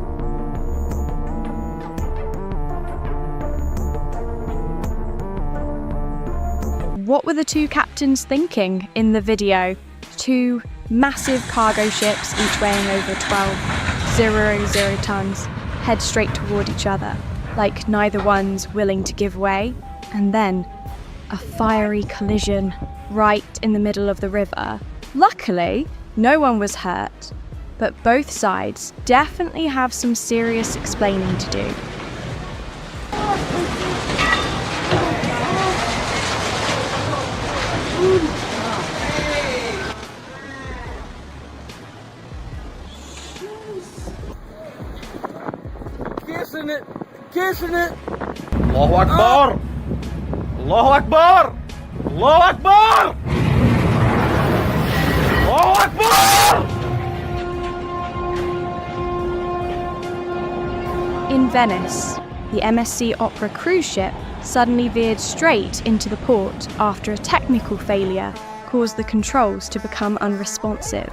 What were the two captains thinking in the video? Two massive cargo ships, each weighing over 12,000 tons, head straight toward each other, like neither one's willing to give way. And then, a fiery collision right in the middle of the river. Luckily, no one was hurt, but both sides definitely have some serious explaining to do.
Kissing it! Allahu Akbar! Allahu Akbar! Allahu Akbar! Allahu Akbar!
In Venice, the MSC Opera cruise ship suddenly veered straight into the port after a technical failure caused the controls to become unresponsive.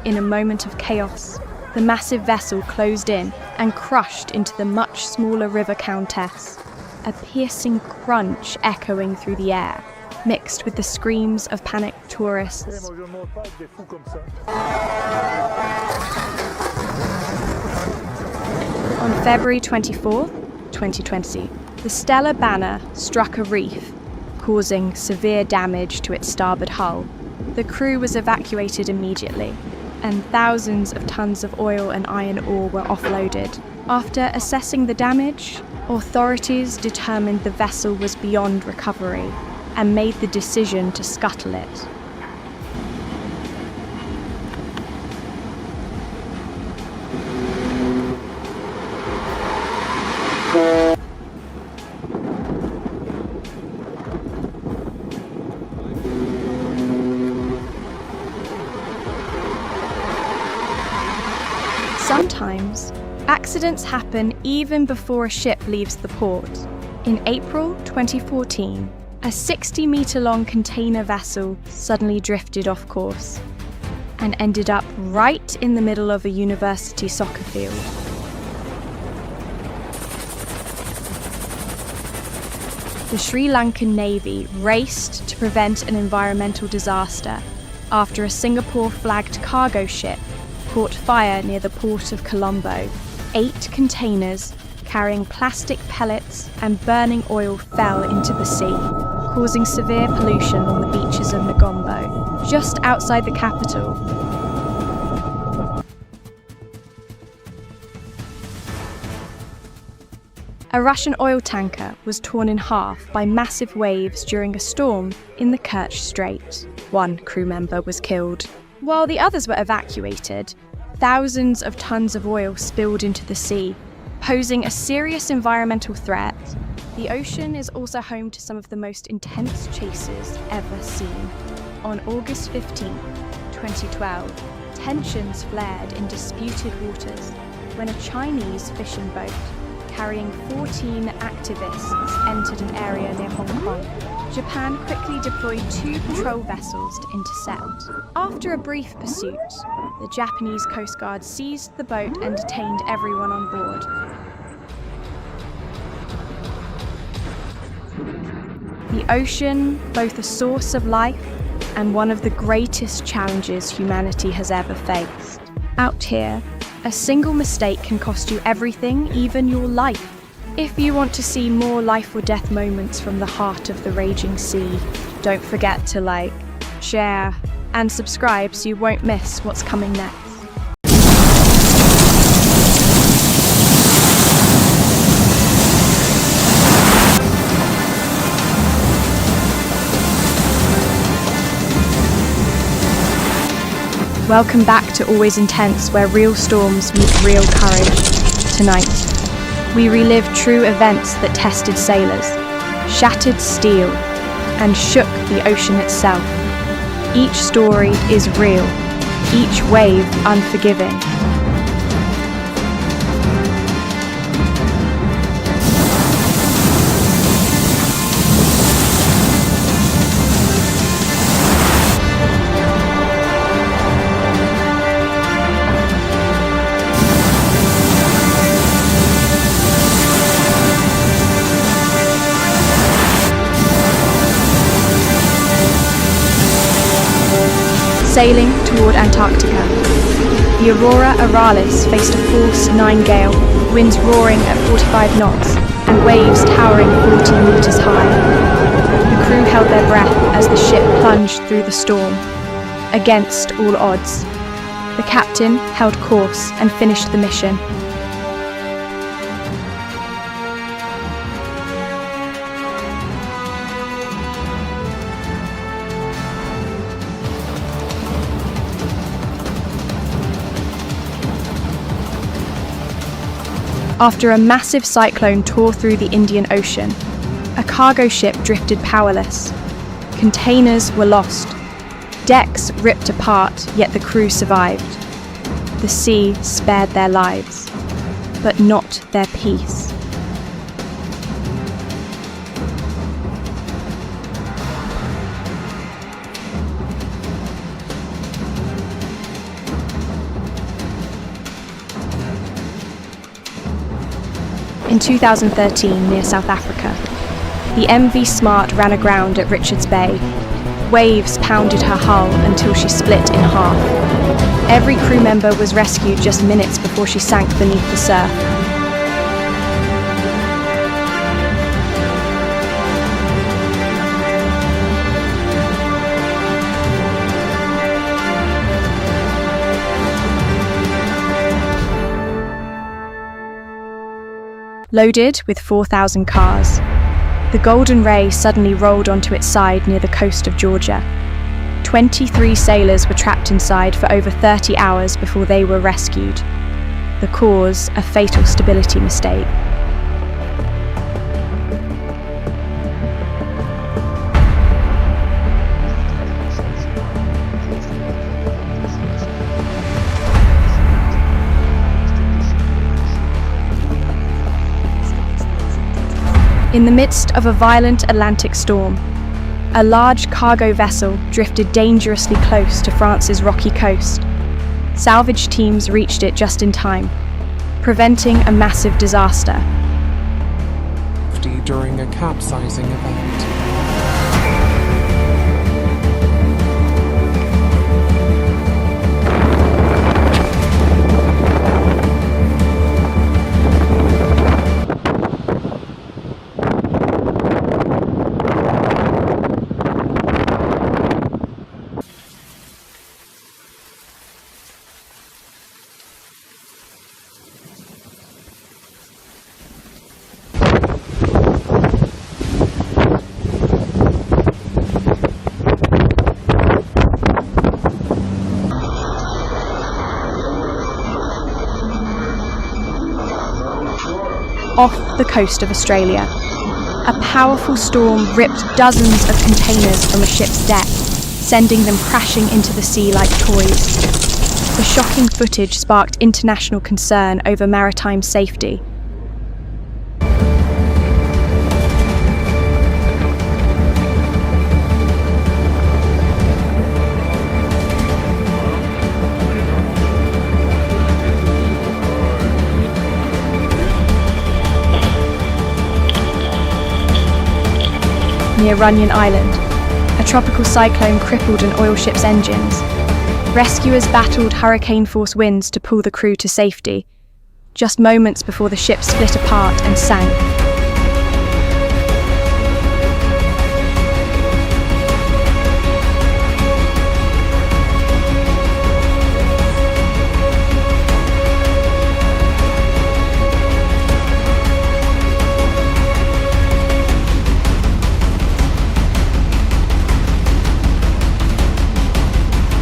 In a moment of chaos, the massive vessel closed in and crushed into the much smaller River Countess, a piercing crunch echoing through the air, mixed with the screams of panicked tourists. On February 24, 2020, the Stella Banner struck a reef, causing severe damage to its starboard hull. The crew was evacuated immediately, and thousands of tons of oil and iron ore were offloaded. After assessing the damage, authorities determined the vessel was beyond recovery and made the decision to scuttle it. Sometimes, accidents happen even before a ship leaves the port. In April 2014, a 60-metre-long container vessel suddenly drifted off course and ended up right in the middle of a university soccer field. The Sri Lankan Navy raced to prevent an environmental disaster after a Singapore-flagged cargo ship caught fire near the port of Colombo. 8 containers carrying plastic pellets and burning oil fell into the sea, causing severe pollution on the beaches of Negombo, just outside the capital. A Russian oil tanker was torn in half by massive waves during a storm in the Kerch Strait. One crew member was killed. While the others were evacuated, thousands of tons of oil spilled into the sea, posing a serious environmental threat. The ocean is also home to some of the most intense chases ever seen. On August 15, 2012, tensions flared in disputed waters when a Chinese fishing boat carrying 14 activists entered an area near Hong Kong. Japan quickly deployed 2 patrol vessels to intercept. After a brief pursuit, the Japanese Coast Guard seized the boat and detained everyone on board. The ocean, both a source of life and one of the greatest challenges humanity has ever faced. Out here, a single mistake can cost you everything, even your life. If you want to see more life or death moments from the heart of the raging sea, don't forget to like, share, and subscribe so you won't miss what's coming next. Welcome back to Always Intense, where real storms meet real courage. Tonight, we relive true events that tested sailors, shattered steel, and shook the ocean itself. Each story is real, each wave unforgiving. Sailing toward Antarctica. The Aurora Auralis faced a force 9 gale, winds roaring at 45 knots, and waves towering 14 meters high. The crew held their breath as the ship plunged through the storm. Against all odds, the captain held course and finished the mission. After a massive cyclone tore through the Indian Ocean, a cargo ship drifted powerless. Containers were lost, decks ripped apart, yet the crew survived. The sea spared their lives, but not their peace. In 2013, near South Africa, the MV Smart ran aground at Richards Bay. Waves pounded her hull until she split in half. Every crew member was rescued just minutes before she sank beneath the surf. Loaded with 4,000 cars, the Golden Ray suddenly rolled onto its side near the coast of Georgia. 23 sailors were trapped inside for over 30 hours before they were rescued. The cause, a fatal stability mistake. In the midst of a violent Atlantic storm, a large cargo vessel drifted dangerously close to France's rocky coast. Salvage teams reached it just in time, preventing a massive disaster.
During a capsizing event.
off the coast of Australia. A powerful storm ripped dozens of containers from a ship's deck, sending them crashing into the sea like toys. The shocking footage sparked international concern over maritime safety. Near Runyon Island, a tropical cyclone crippled an oil ship's engines. Rescuers battled hurricane-force winds to pull the crew to safety, just moments before the ship split apart and sank.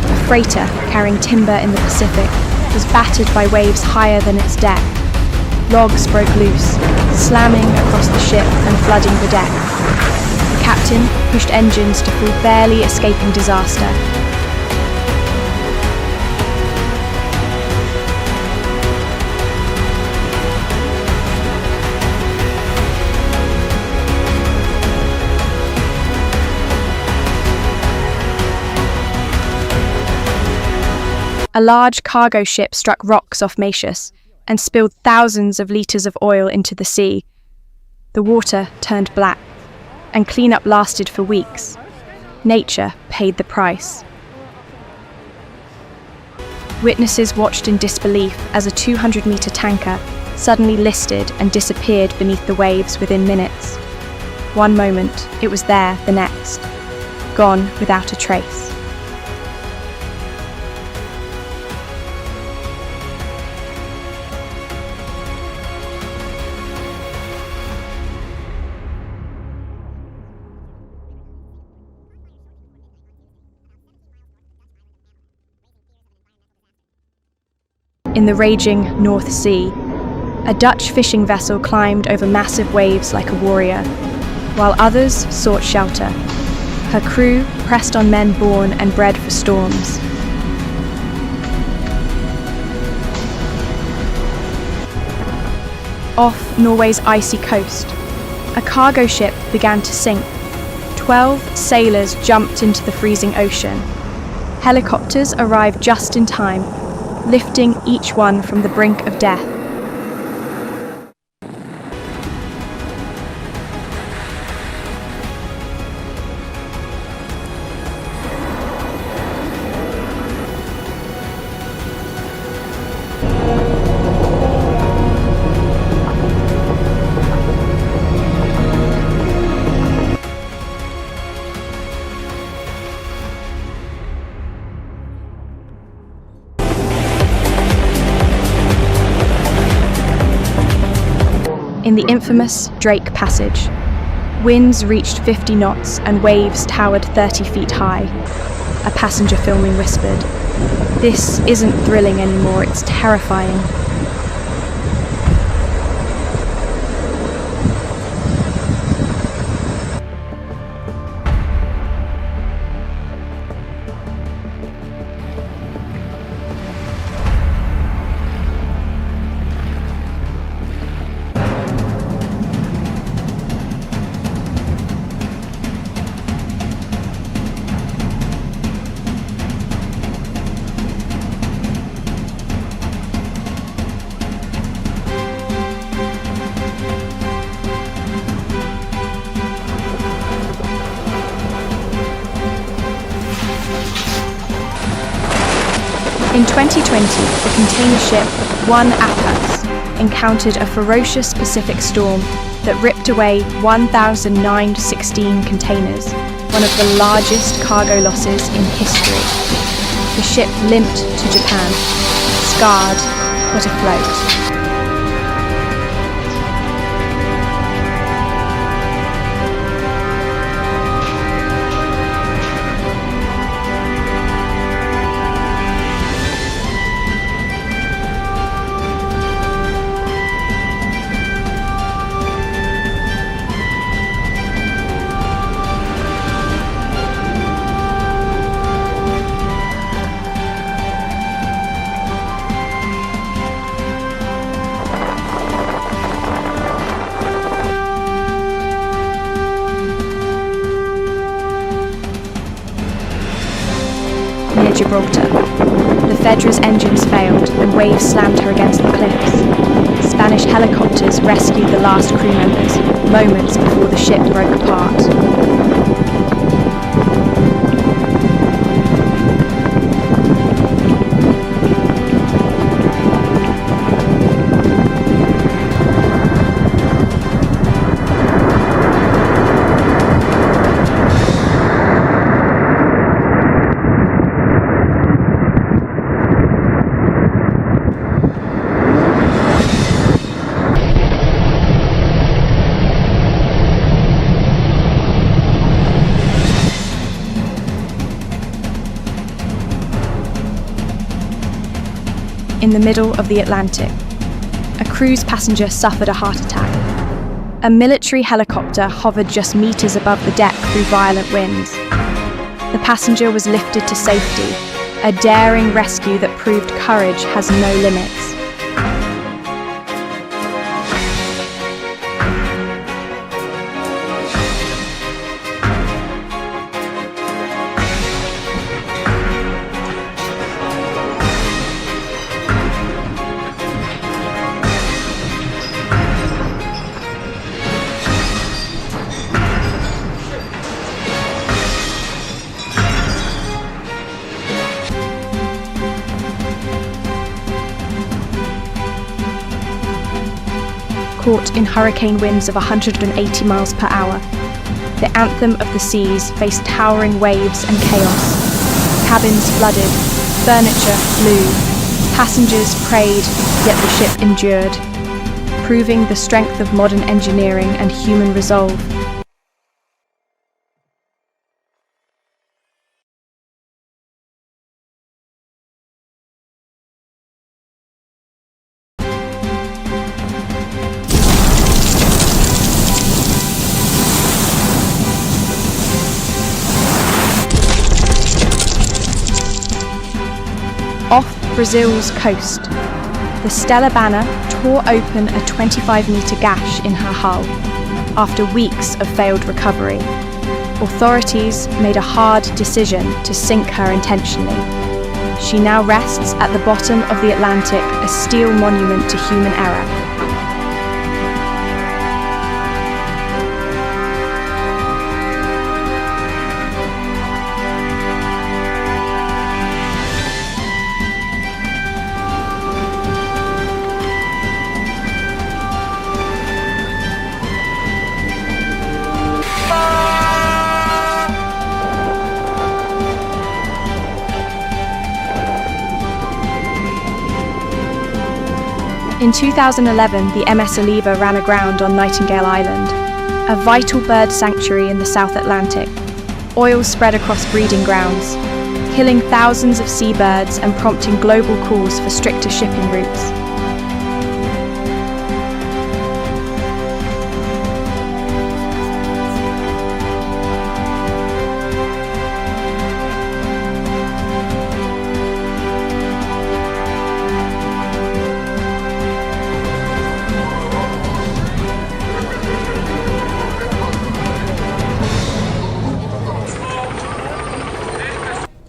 A freighter carrying timber in the Pacific was battered by waves higher than its deck. Logs broke loose, slamming across the ship and flooding the deck. The captain pushed engines to full, barely escaping disaster. A large cargo ship struck rocks off Mauritius and spilled thousands of litres of oil into the sea. The water turned black, and cleanup lasted for weeks. Nature paid the price. Witnesses watched in disbelief as a 200-metre tanker suddenly listed and disappeared beneath the waves within minutes. One moment, it was there, the next, gone without a trace. In the raging North Sea, a Dutch fishing vessel climbed over massive waves like a warrior, while others sought shelter. Her crew pressed on men born and bred for storms. Off Norway's icy coast, a cargo ship began to sink. 12 sailors jumped into the freezing ocean. Helicopters arrived just in time, lifting each one from the brink of death. In the infamous Drake Passage, winds reached 50 knots and waves towered 30 feet high. A passenger filming whispered, "This isn't thrilling anymore, it's terrifying." In 2020, the container ship UNfiltered encountered a ferocious Pacific storm that ripped away 1,916 containers, one of the largest cargo losses in history. The ship limped to Japan, scarred but afloat. Gibraltar. The Fedra's engines failed and waves slammed her against the cliffs. Spanish helicopters rescued the last crew members moments before the ship broke apart. In the middle of the Atlantic, a cruise passenger suffered a heart attack. A military helicopter hovered just meters above the deck through violent winds. The passenger was lifted to safety, a daring rescue that proved courage has no limits. Caught in hurricane winds of 180 miles per hour, the anthem of the seas faced towering waves and chaos. Cabins flooded, furniture flew, passengers prayed, yet the ship endured, proving the strength of modern engineering and human resolve. Off Brazil's coast, the Stella Banner tore open a 25-meter gash in her hull after weeks of failed recovery. Authorities made a hard decision to sink her intentionally. She now rests at the bottom of the Atlantic, a steel monument to human error. In 2011, the MS Oliva ran aground on Nightingale Island, a vital bird sanctuary in the South Atlantic. Oil spread across breeding grounds, killing thousands of seabirds and prompting global calls for stricter shipping routes.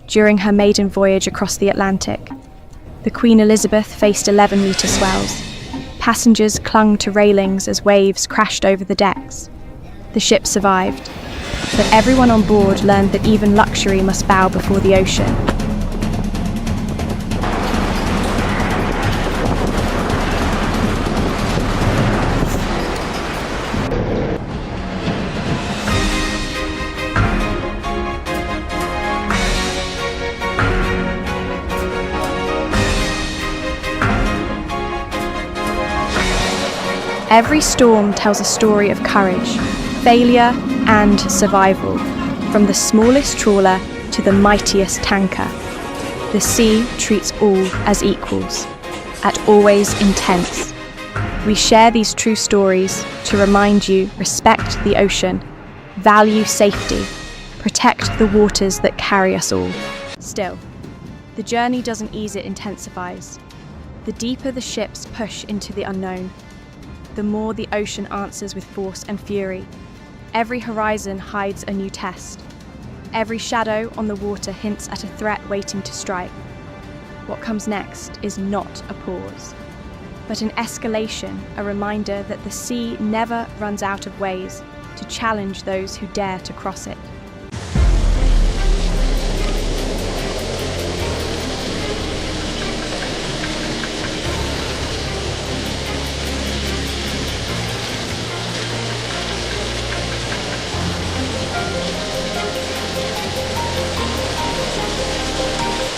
During her maiden voyage across the Atlantic, the Queen Elizabeth faced 11-meter swells. Passengers clung to railings as waves crashed over the decks. The ship survived, but everyone on board learned that even luxury must bow before the ocean. Every storm tells a story of courage, failure, and survival, from the smallest trawler to the mightiest tanker. The sea treats all as equals, at Always Intense. We share these true stories to remind you respect the ocean, value safety, protect the waters that carry us all. Still, the journey doesn't ease, it intensifies. The deeper the ships push into the unknown, the more the ocean answers with force and fury. Every horizon hides a new test. Every shadow on the water hints at a threat waiting to strike. What comes next is not a pause, but an escalation, a reminder that the sea never runs out of ways to challenge those who dare to cross it.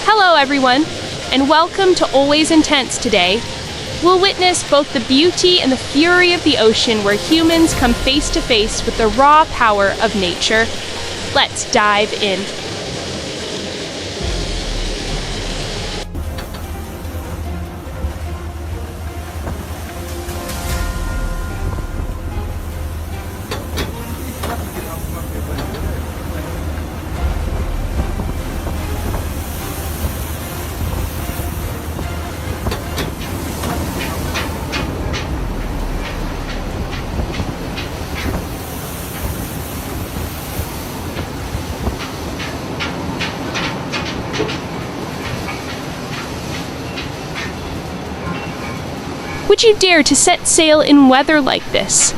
Hello everyone, and welcome to Always Intense today. We'll witness both the beauty and the fury of the ocean where humans come face to face with the raw power of nature. Let's dive in. Would you dare to set sail in weather like this?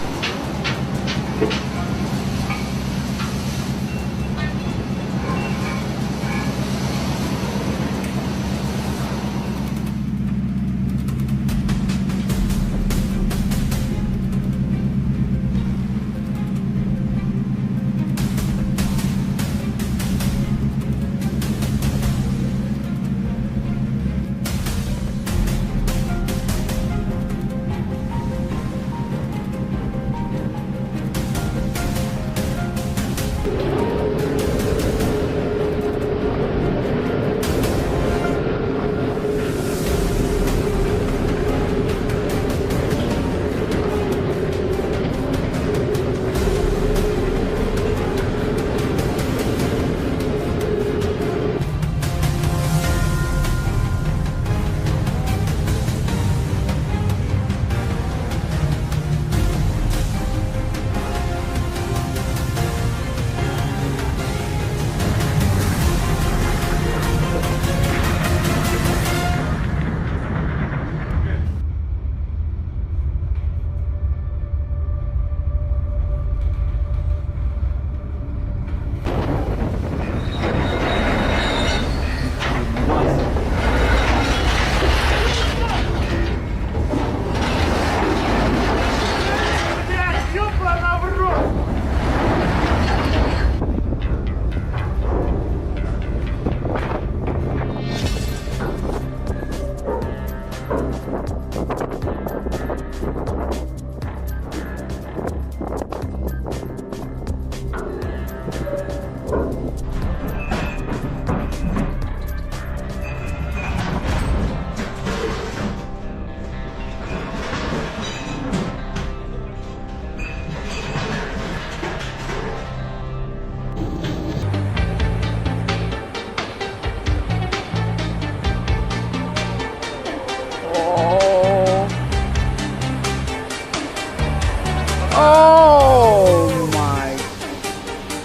Oh my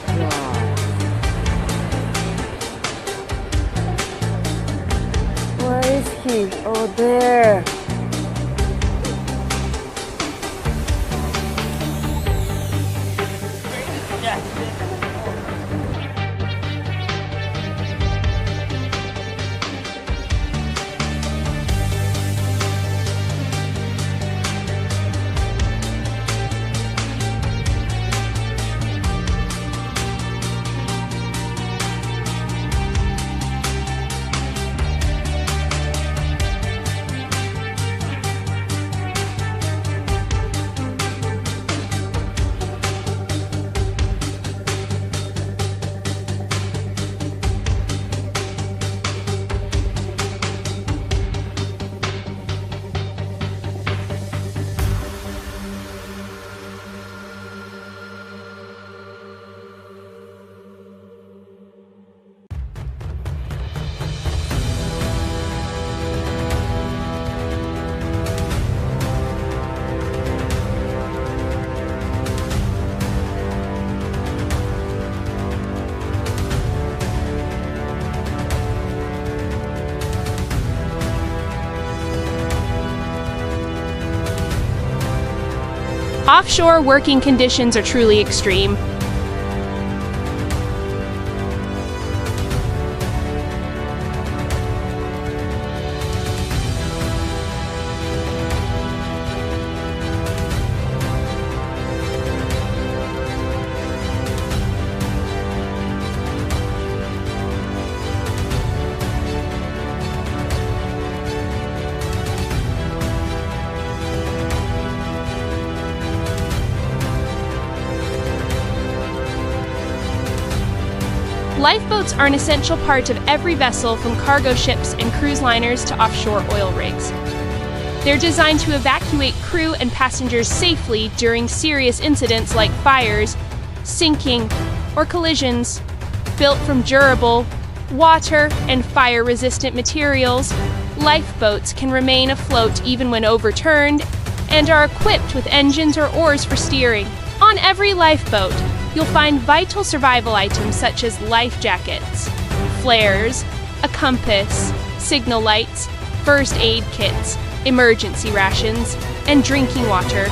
God. Where is he? Oh, there.
Offshore working conditions are truly extreme. Lifeboats are an essential part of every vessel, from cargo ships and cruise liners to offshore oil rigs. They're designed to evacuate crew and passengers safely during serious incidents like fires, sinking, or collisions. Built from durable, water, and fire-resistant materials, lifeboats can remain afloat even when overturned and are equipped with engines or oars for steering. On every lifeboat, you'll find vital survival items such as life jackets, flares, a compass, signal lights, first aid kits, emergency rations, and drinking water.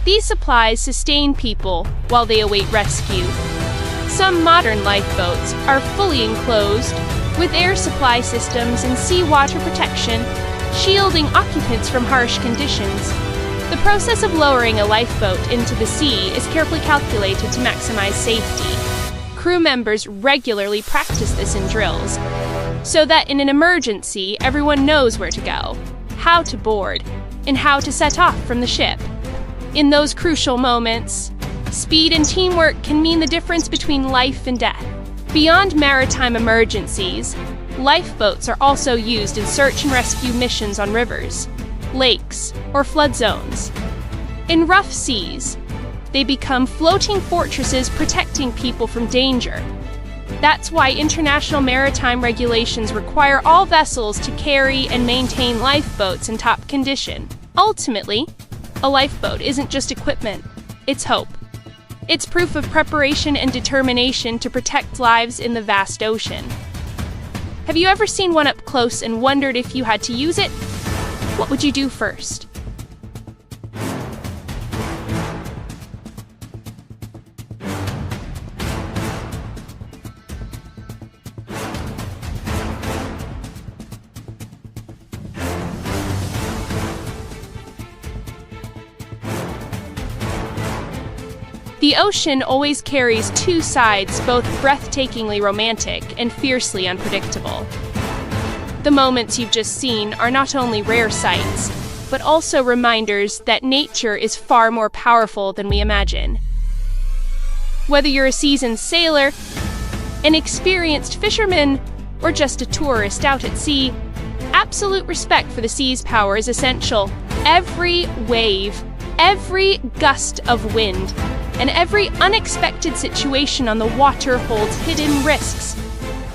These supplies sustain people while they await rescue. Some modern lifeboats are fully enclosed with air supply systems and seawater protection, shielding occupants from harsh conditions. The process of lowering a lifeboat into the sea is carefully calculated to maximize safety. Crew members regularly practice this in drills, so that in an emergency, everyone knows where to go, how to board, and how to set off from the ship. In those crucial moments, speed and teamwork can mean the difference between life and death. Beyond maritime emergencies, lifeboats are also used in search and rescue missions on rivers, lakes, or flood zones. In rough seas, they become floating fortresses protecting people from danger. That's why international maritime regulations require all vessels to carry and maintain lifeboats in top condition. Ultimately, a lifeboat isn't just equipment, it's hope. It's proof of preparation and determination to protect lives in the vast ocean. Have you ever seen one up close and wondered if you had to use it? What would you do first? The ocean always carries two sides, both breathtakingly romantic and fiercely unpredictable. The moments you've just seen are not only rare sights, but also reminders that nature is far more powerful than we imagine. Whether you're a seasoned sailor, an experienced fisherman, or just a tourist out at sea, absolute respect for the sea's power is essential. Every wave, every gust of wind, and every unexpected situation on the water holds hidden risks.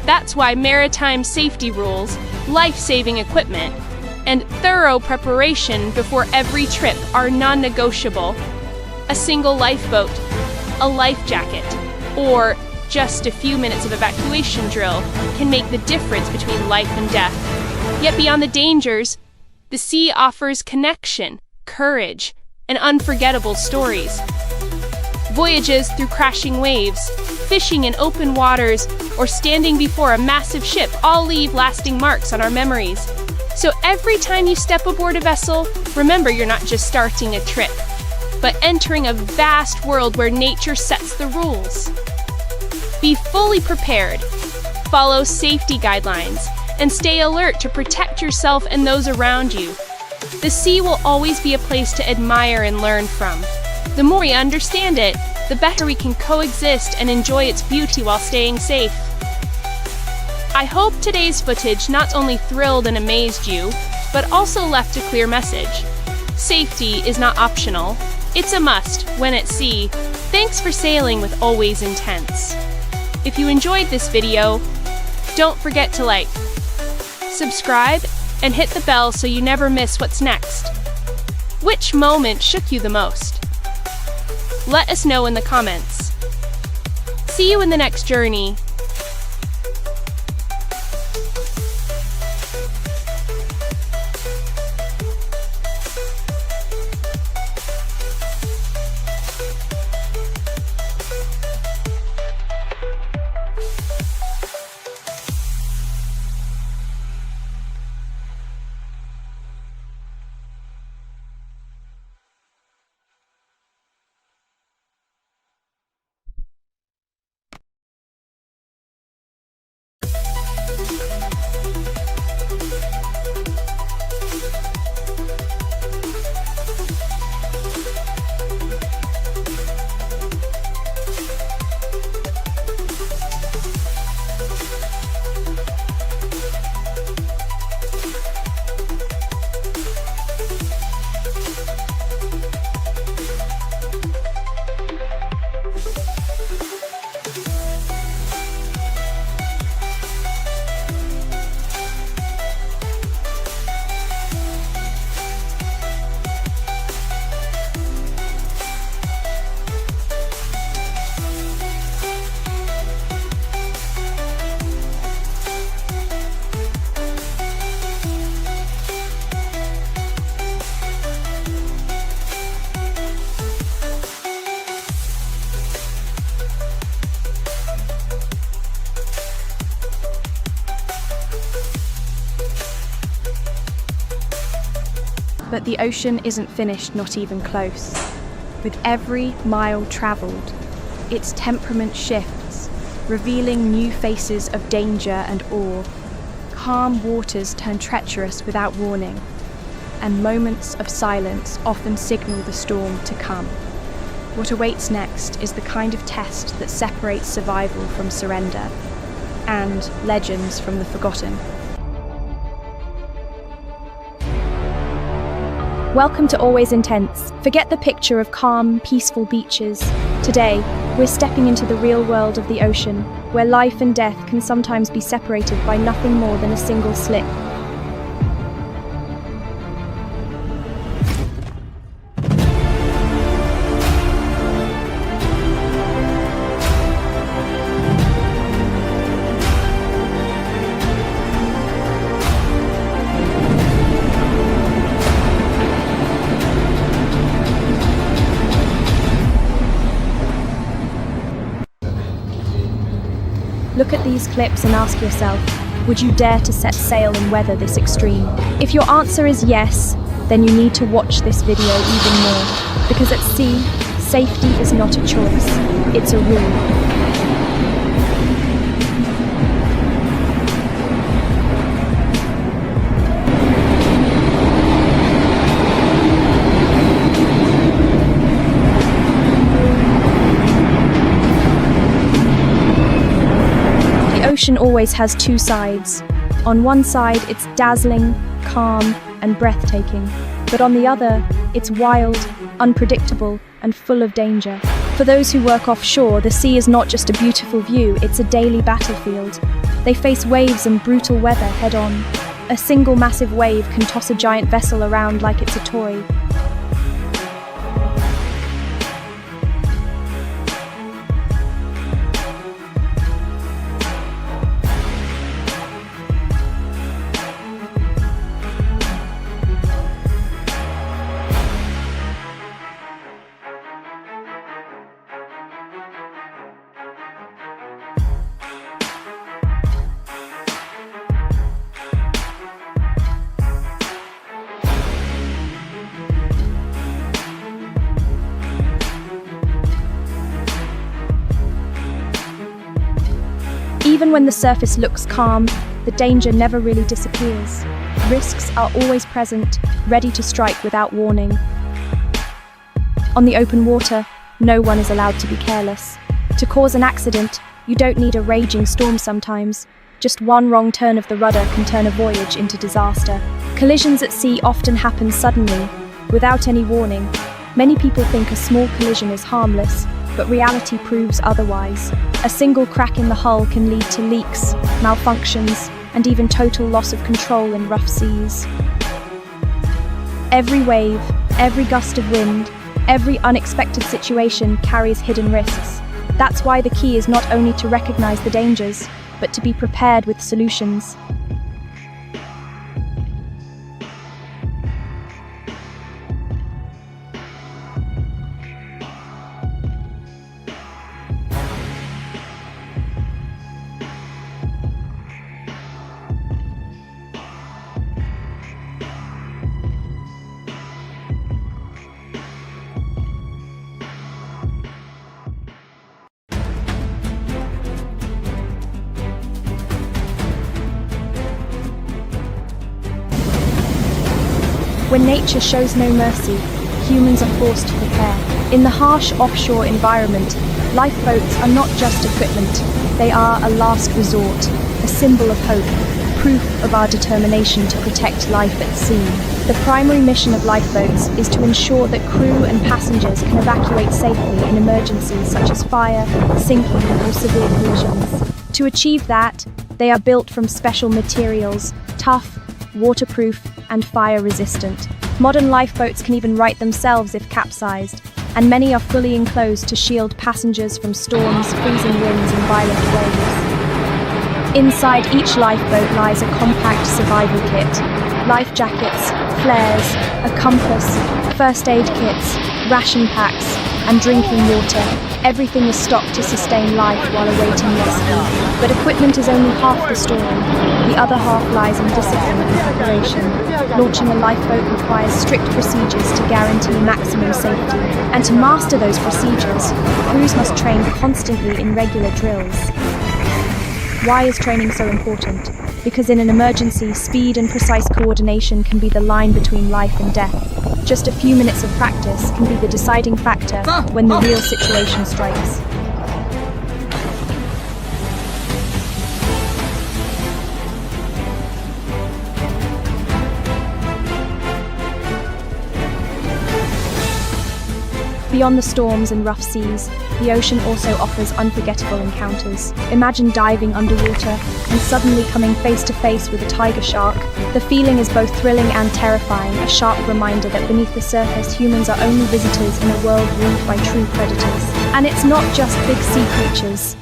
That's why maritime safety rules, life-saving equipment, and thorough preparation before every trip are non-negotiable. A single lifeboat, a life jacket, or just a few minutes of evacuation drill can make the difference between life and death. Yet beyond the dangers, the sea offers connection, courage, and unforgettable stories. Voyages through crashing waves, fishing in open waters, or standing before a massive ship all leave lasting marks on our memories. So every time you step aboard a vessel, remember you're not just starting a trip, but entering a vast world where nature sets the rules. Be fully prepared, follow safety guidelines, and stay alert to protect yourself and those around you. The sea will always be a place to admire and learn from. The more we understand it, the better we can coexist and enjoy its beauty while staying safe. I hope today's footage not only thrilled and amazed you, but also left a clear message. Safety is not optional, it's a must when at sea. Thanks for sailing with Always Intense. If you enjoyed this video, don't forget to like, subscribe, and hit the bell so you never miss what's next. Which moment shook you the most? Let us know in the comments. See you in the next journey.
But the ocean isn't finished, not even close. With every mile traveled, its temperament shifts, revealing new faces of danger and awe. Calm waters turn treacherous without warning, and moments of silence often signal the storm to come. What awaits next is the kind of test that separates survival from surrender, and legends from the forgotten. Welcome to Always Intense. Forget the picture of calm, peaceful beaches. Today, we're stepping into the real world of the ocean, where life and death can sometimes be separated by nothing more than a single slip. Look at these clips and ask yourself, would you dare to set sail and weather this extreme? If your answer is yes, then you need to watch this video even more. Because at sea, safety is not a choice, it's a rule. The ocean always has two sides. On one side, it's dazzling, calm, and breathtaking. But on the other, it's wild, unpredictable, and full of danger. For those who work offshore, the sea is not just a beautiful view, it's a daily battlefield. They face waves and brutal weather head-on. A single massive wave can toss a giant vessel around like it's a toy. Even when the surface looks calm, the danger never really disappears. Risks are always present, ready to strike without warning. On the open water, no one is allowed to be careless. To cause an accident, you don't need a raging storm sometimes. Just one wrong turn of the rudder can turn a voyage into disaster. Collisions at sea often happen suddenly, without any warning. Many people think a small collision is harmless, but reality proves otherwise. A single crack in the hull can lead to leaks, malfunctions, and even total loss of control in rough seas. Every wave, every gust of wind, every unexpected situation carries hidden risks. That's why the key is not only to recognize the dangers, but to be prepared with solutions. When nature shows no mercy, humans are forced to prepare. In the harsh offshore environment, lifeboats are not just equipment, they are a last resort, a symbol of hope, proof of our determination to protect life at sea. The primary mission of lifeboats is to ensure that crew and passengers can evacuate safely in emergencies such as fire, sinking, or severe collisions. To achieve that, they are built from special materials, tough, waterproof, and fire-resistant. Modern lifeboats can even right themselves if capsized, and many are fully enclosed to shield passengers from storms, freezing winds, and violent waves. Inside each lifeboat lies a compact survival kit: life jackets, flares, a compass, first aid kits, ration packs, and drinking water. Everything is stocked to sustain life while awaiting rescue. But equipment is only half the story. The other half lies in discipline and preparation. Launching a lifeboat requires strict procedures to guarantee maximum safety. And to master those procedures, crews must train constantly in regular drills. Why is training so important? Because in an emergency, speed and precise coordination can be the line between life and death. Just a few minutes of practice can be the deciding factor when the real situation strikes. Beyond the storms and rough seas, the ocean also offers unforgettable encounters. Imagine diving underwater and suddenly coming face to face with a tiger shark. The feeling is both thrilling and terrifying, a sharp reminder that beneath the surface, humans are only visitors in a world ruled by true predators. And it's not just big sea creatures.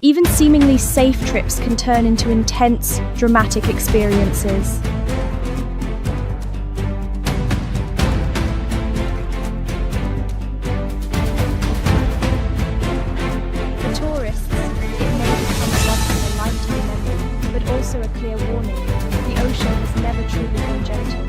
Even seemingly safe trips can turn into intense, dramatic experiences. Also a clear warning, the ocean has never truly been gentle.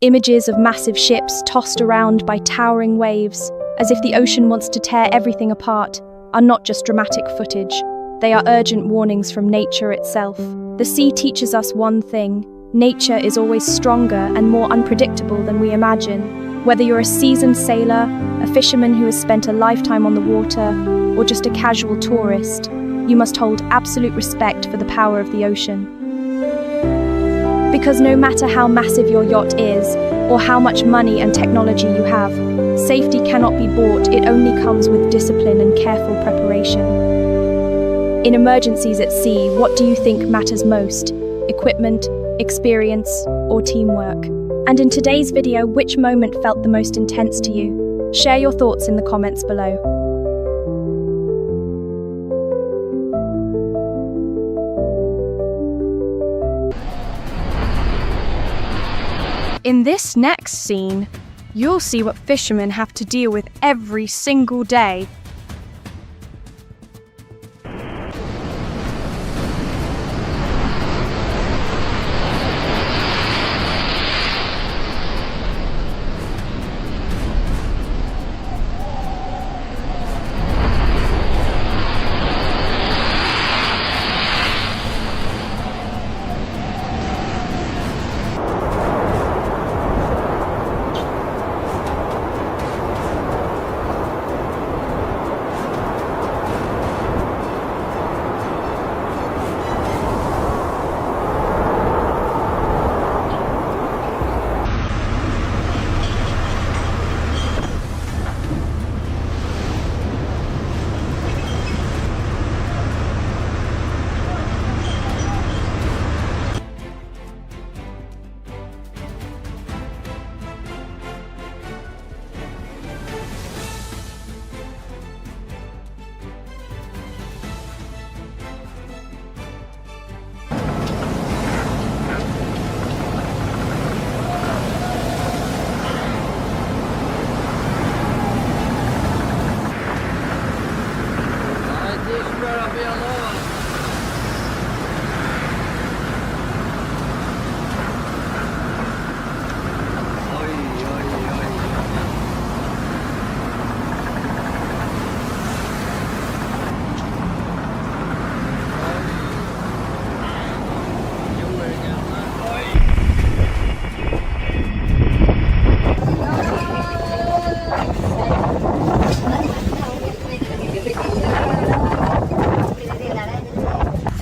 Images of massive ships tossed around by towering waves, as if the ocean wants to tear everything apart, are not just dramatic footage. They are urgent warnings from nature itself. The sea teaches us one thing: nature is always stronger and more unpredictable than we imagine. Whether you're a seasoned sailor, a fisherman who has spent a lifetime on the water, or just a casual tourist, you must hold absolute respect for the power of the ocean. Because no matter how massive your yacht is, or how much money and technology you have, safety cannot be bought. It only comes with discipline and careful preparation. In emergencies at sea, what do you think matters most? Equipment, experience, or teamwork? And in today's video, which moment felt the most intense to you? Share your thoughts in the comments below. In this next scene, you'll see what fishermen have to deal with every single day.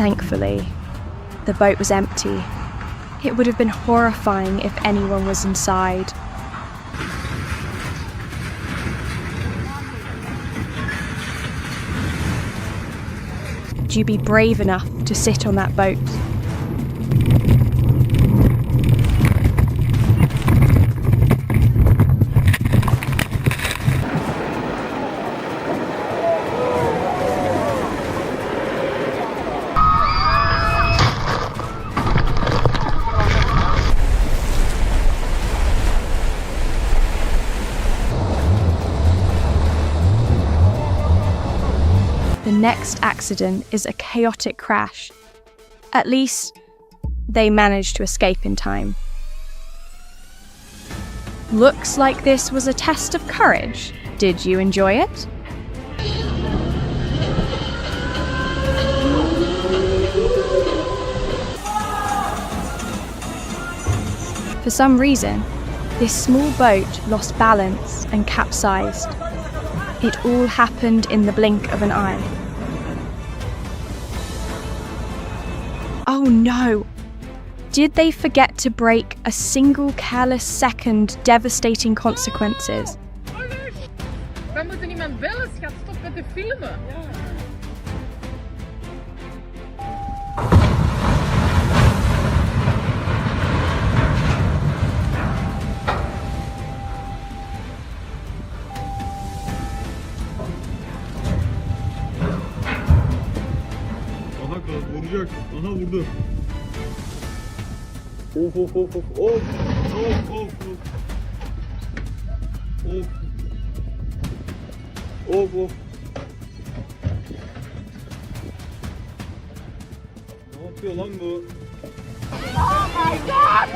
Thankfully, the boat was empty. It would have been horrifying if anyone was inside. Would you be brave enough to sit on that boat? The next accident is a chaotic crash. At least, they managed to escape in time. Looks like this was a test of courage. Did you enjoy it? For some reason, this small boat lost balance and capsized. It all happened in the blink of an eye. Oh no! Did they forget to brake a single careless second, devastating consequences?
We moeten iemand bellen, schat. Stop met de filmen.
Vuracak. Aha vurdu. Of of of of of of of of of of. Ne yapıyor lan bu?
Oh my god!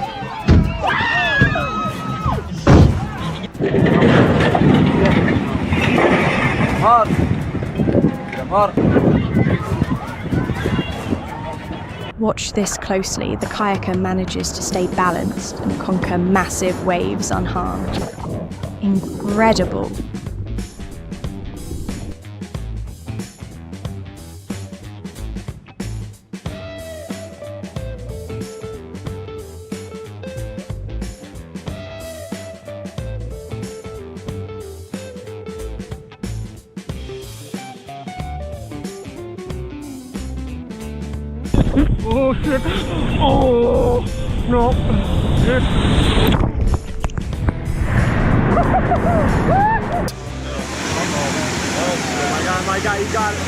Watch this closely. The kayaker manages to stay balanced and conquer massive waves unharmed. Incredible.
Oh shit! Oh no! Shit! Oh my god, you got it,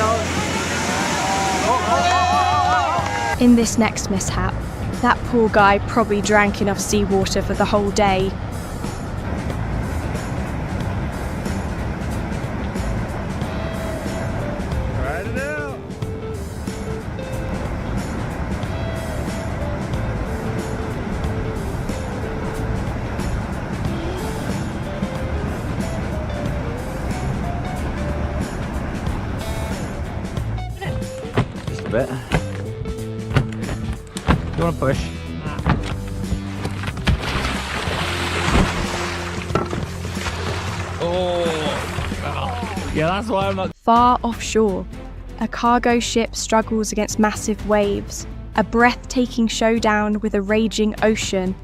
no!
In this next mishap, that poor guy probably drank enough seawater for the whole day.
a bit. You want to push? Yeah, that's why I'm not.
Far offshore, a cargo ship struggles against massive waves, a breathtaking showdown with a raging ocean.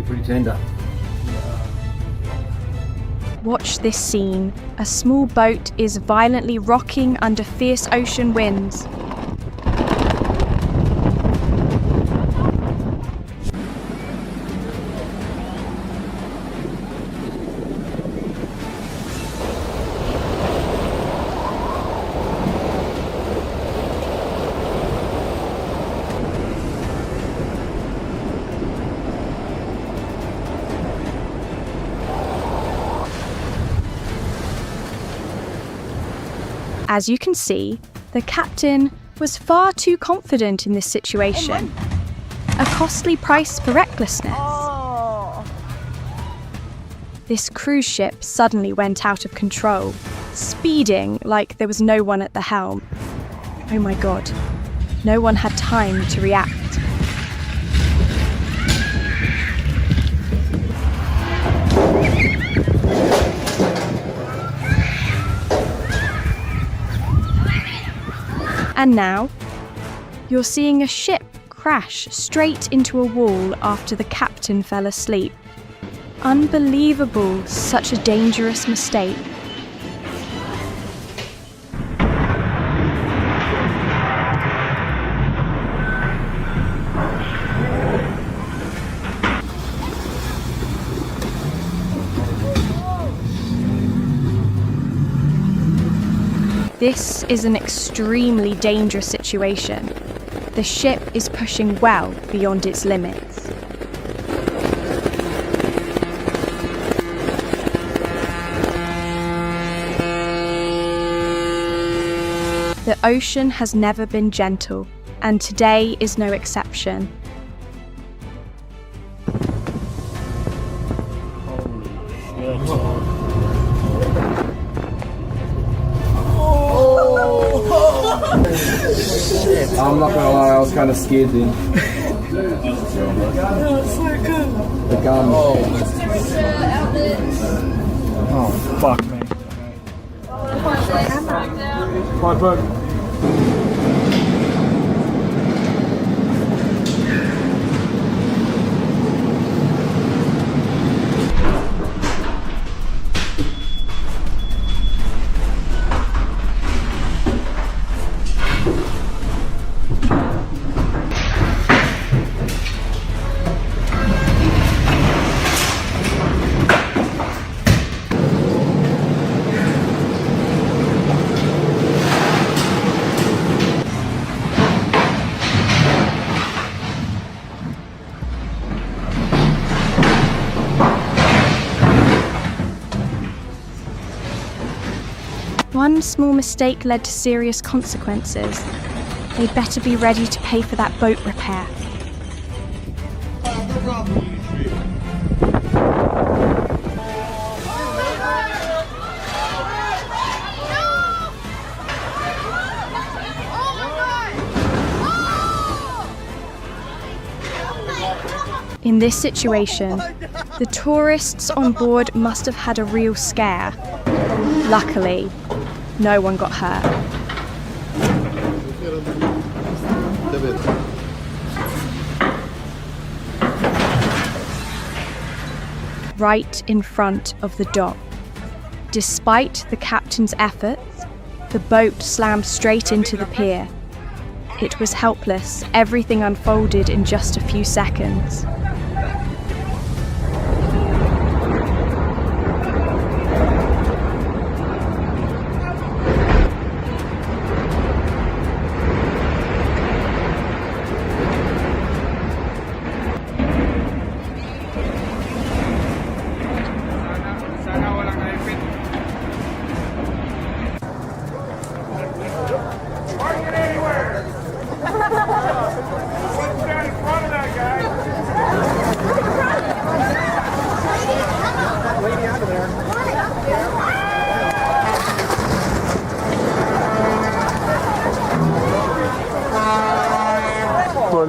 Pretty tender.
Watch this scene. A small boat is violently rocking under fierce ocean winds. As you can see, the captain was far too confident in this situation. A costly price for recklessness. This cruise ship suddenly went out of control, speeding like there was no one at the helm. Oh my god, no one had time to react. And now, you're seeing a ship crash straight into a wall after the captain fell asleep. Unbelievable, such a dangerous mistake. This is an extremely dangerous situation. The ship is pushing well beyond its limits. The ocean has never been gentle, and today is no exception.
I'm not gonna lie, I was kind of scared then. The gun.
Oh, fuck me.
Quite big.
One small mistake led to serious consequences. They'd better be ready to pay for that boat repair.
No problem.
In this situation, the tourists on board must have had a real scare. Luckily, no one got hurt. Right in front of the dock. Despite the captain's efforts, the boat slammed straight into the pier. It was helpless. Everything unfolded in just a few seconds.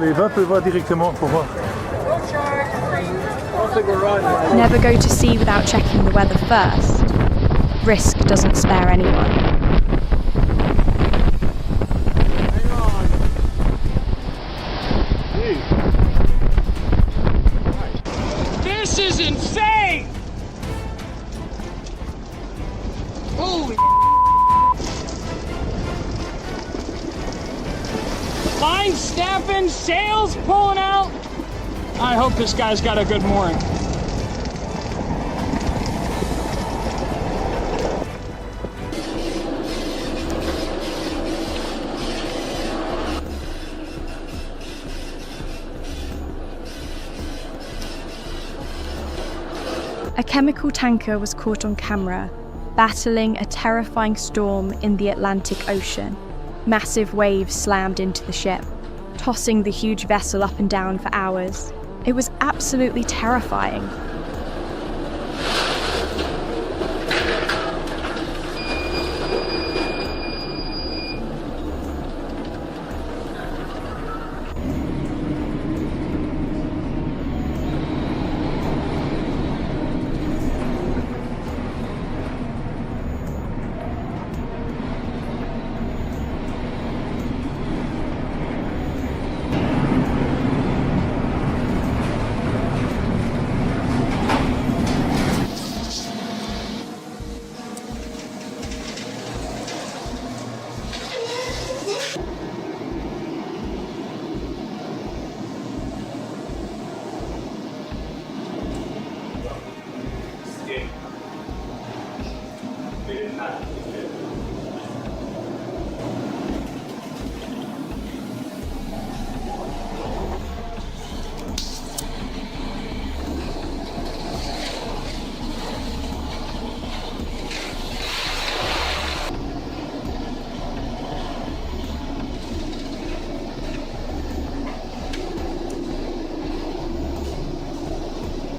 Les 20 peut voir directement pour voir.
Never go to sea without checking the weather first. Risk doesn't spare anyone.
This is insane! Holy line snapping, sails pulling out. I hope this guy's got a good mooring.
A chemical tanker was caught on camera, battling a terrifying storm in the Atlantic Ocean. Massive waves slammed into the ship, tossing the huge vessel up and down for hours. It was absolutely terrifying.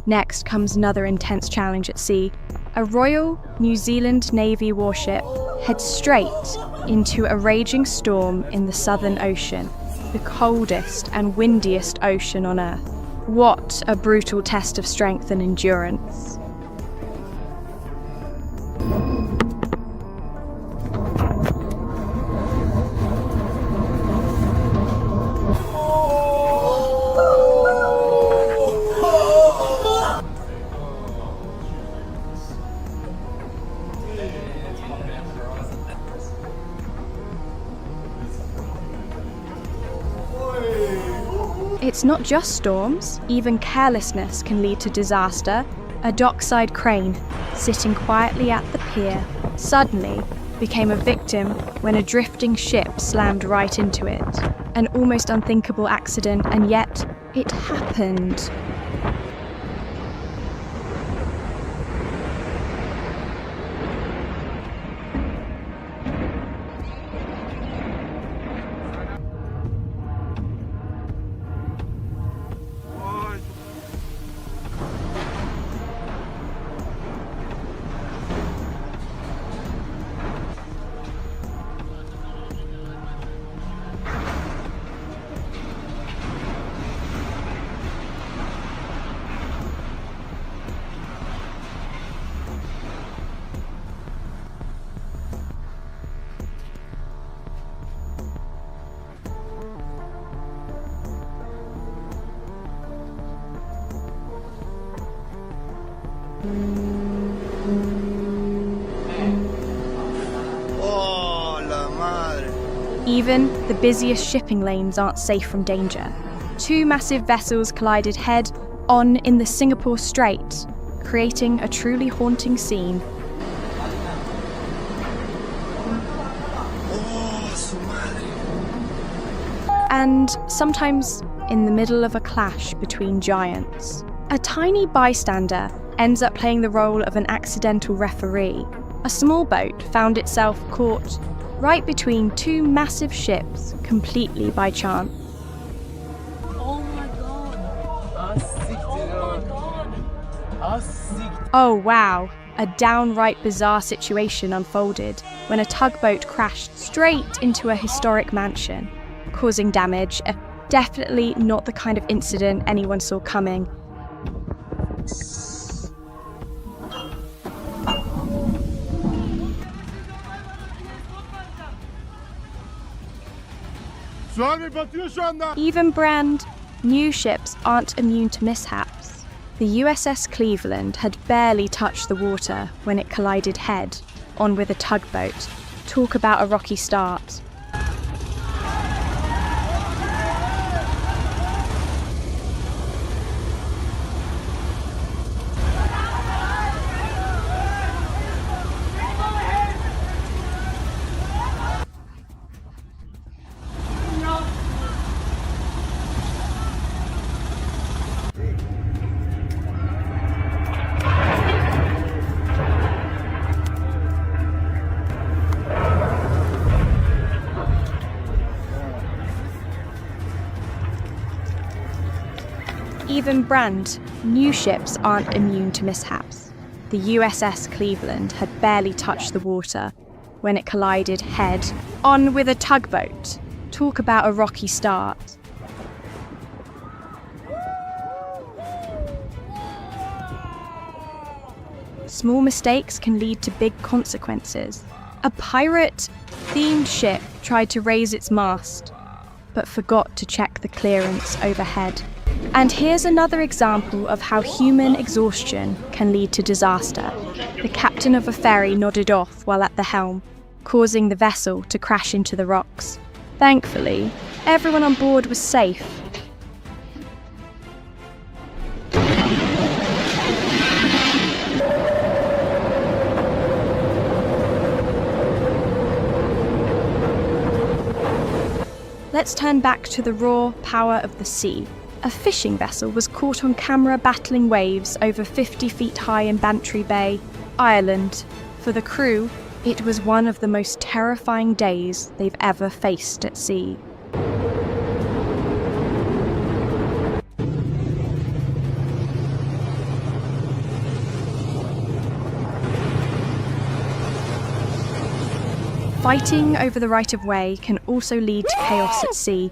Next comes another intense challenge at sea. A Royal New Zealand Navy warship heads straight into a raging storm in the Southern Ocean, the coldest and windiest ocean on Earth. What a brutal test of strength and endurance. It's not just storms, even carelessness can lead to disaster. A dockside crane, sitting quietly at the pier, suddenly became a victim when a drifting ship slammed right into it. An almost unthinkable accident, and yet it happened.
Oh, la madre.
Even the busiest shipping lanes aren't safe from danger. 2 massive vessels collided head-on in the Singapore Strait, creating a truly haunting scene.
Oh, su madre.
And sometimes in the middle of a clash between giants, a tiny bystander ends up playing the role of an accidental referee. A small boat found itself caught right between 2 massive ships completely by chance.
Oh my god.
Oh wow, a downright bizarre situation unfolded when a tugboat crashed straight into a historic mansion, causing damage. Definitely not the kind of incident anyone saw coming. Even brand new ships aren't immune to mishaps. The USS Cleveland had barely touched the water when it collided head-on with a tugboat. Talk about a rocky start. Even brand new ships aren't immune to mishaps. The USS Cleveland had barely touched the water when it collided head-on with a tugboat. Talk about a rocky start. Small mistakes can lead to big consequences. A pirate-themed ship tried to raise its mast, but forgot to check the clearance overhead. And here's another example of how human exhaustion can lead to disaster. The captain of a ferry nodded off while at the helm, causing the vessel to crash into the rocks. Thankfully, everyone on board was safe. Let's turn back to the raw power of the sea. A fishing vessel was caught on camera battling waves over 50 feet high in Bantry Bay, Ireland. For the crew, it was one of the most terrifying days they've ever faced at sea. Fighting over the right-of-way can also lead to chaos at sea.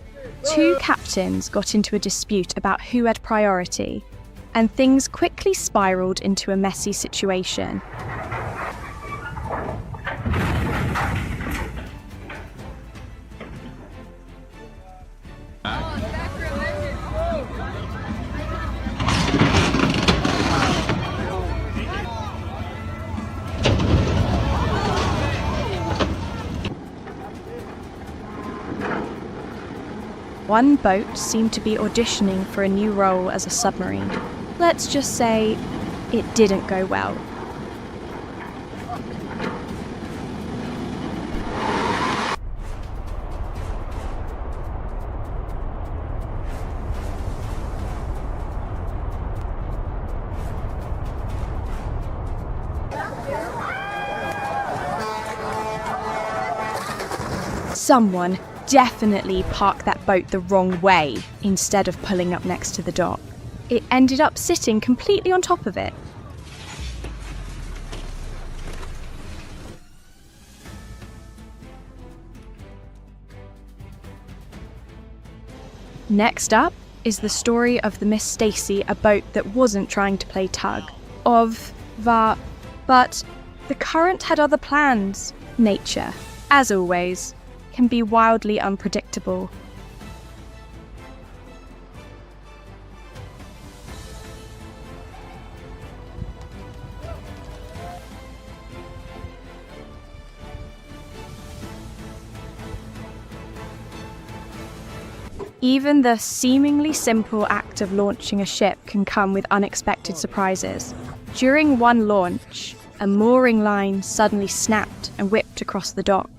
2 captains got into a dispute about who had priority, and things quickly spiraled into a messy situation. One boat seemed to be auditioning for a new role as a submarine. Let's just say it didn't go well. Someone definitely parked that boat the wrong way instead of pulling up next to the dock. It ended up sitting completely on top of it. Next up is the story of the Miss Stacy, a boat that wasn't trying to play tug of war, but the current had other plans. Nature, as always, can be wildly unpredictable. Even the seemingly simple act of launching a ship can come with unexpected surprises. During one launch, a mooring line suddenly snapped and whipped across the dock.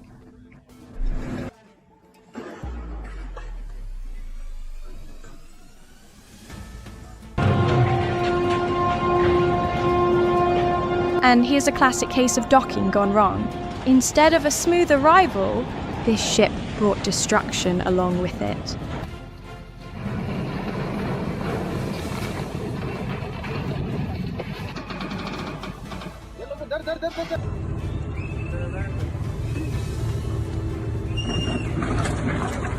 And here's a classic case of docking gone wrong. Instead of a smooth arrival, this ship brought destruction along with it.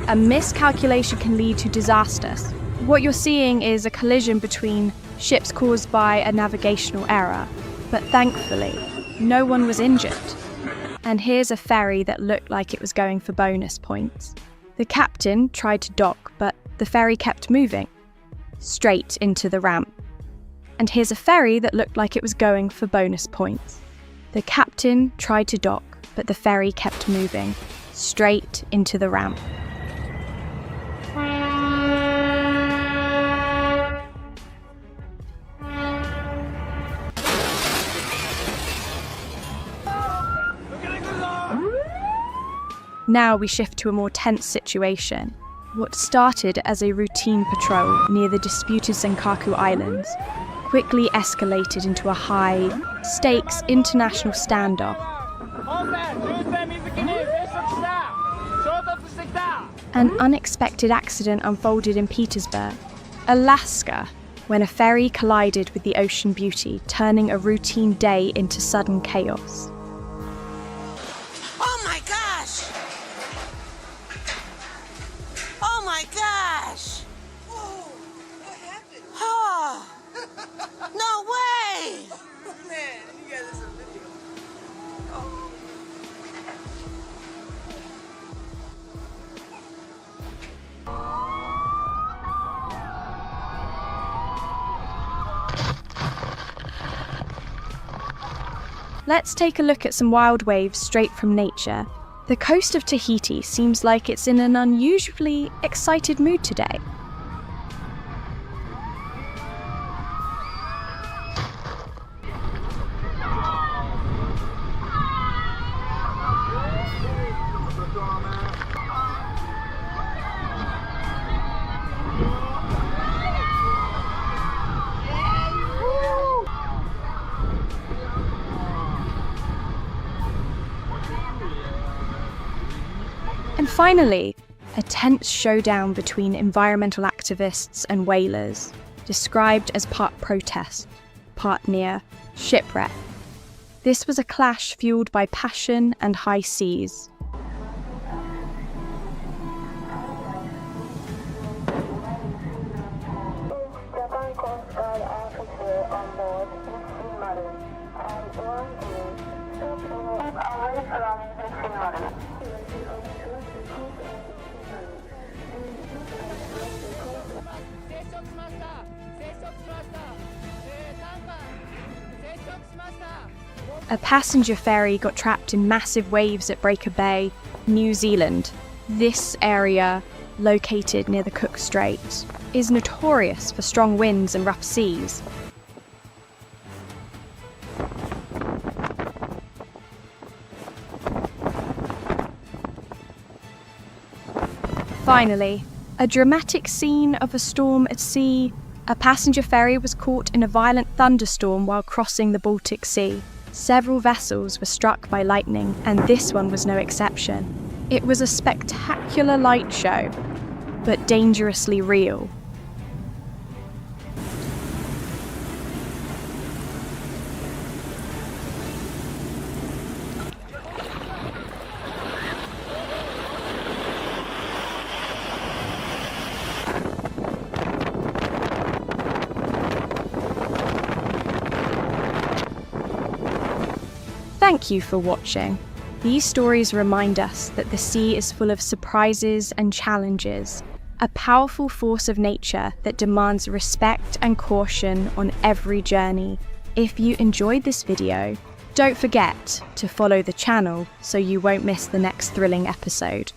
A miscalculation can lead to disaster. What you're seeing is a collision between ships caused by a navigational error, but thankfully, no one was injured. And here's a ferry that looked like it was going for bonus points. The captain tried to dock, but the ferry kept moving, straight into the ramp. And here's a ferry that looked like it was going for bonus points. The captain tried to dock, but the ferry kept moving, straight into the ramp. Now we shift to a more tense situation. What started as a routine patrol near the disputed Senkaku Islands quickly escalated into a high-stakes international standoff. An unexpected accident unfolded in Petersburg, Alaska, when a ferry collided with the Ocean Beauty, turning a routine day into sudden chaos.
Oh my gosh! Oh my gosh!
Whoa! What happened?
Oh! No way!
Man, you got this on video. Oh.
Let's take a look at some wild waves straight from nature. The coast of Tahiti seems like it's in an unusually excited mood today. And finally, a tense showdown between environmental activists and whalers, described as part protest, part near shipwreck. This was a clash fueled by passion and high seas. A passenger ferry got trapped in massive waves at Breaker Bay, New Zealand. This area, located near the Cook Strait, is notorious for strong winds and rough seas. Finally, a dramatic scene of a storm at sea. A passenger ferry was caught in a violent thunderstorm while crossing the Baltic Sea. Several vessels were struck by lightning, and this one was no exception. It was a spectacular light show, but dangerously real. Thank you for watching. These stories remind us that the sea is full of surprises and challenges, a powerful force of nature that demands respect and caution on every journey. If you enjoyed this video, don't forget to follow the channel so you won't miss the next thrilling episode.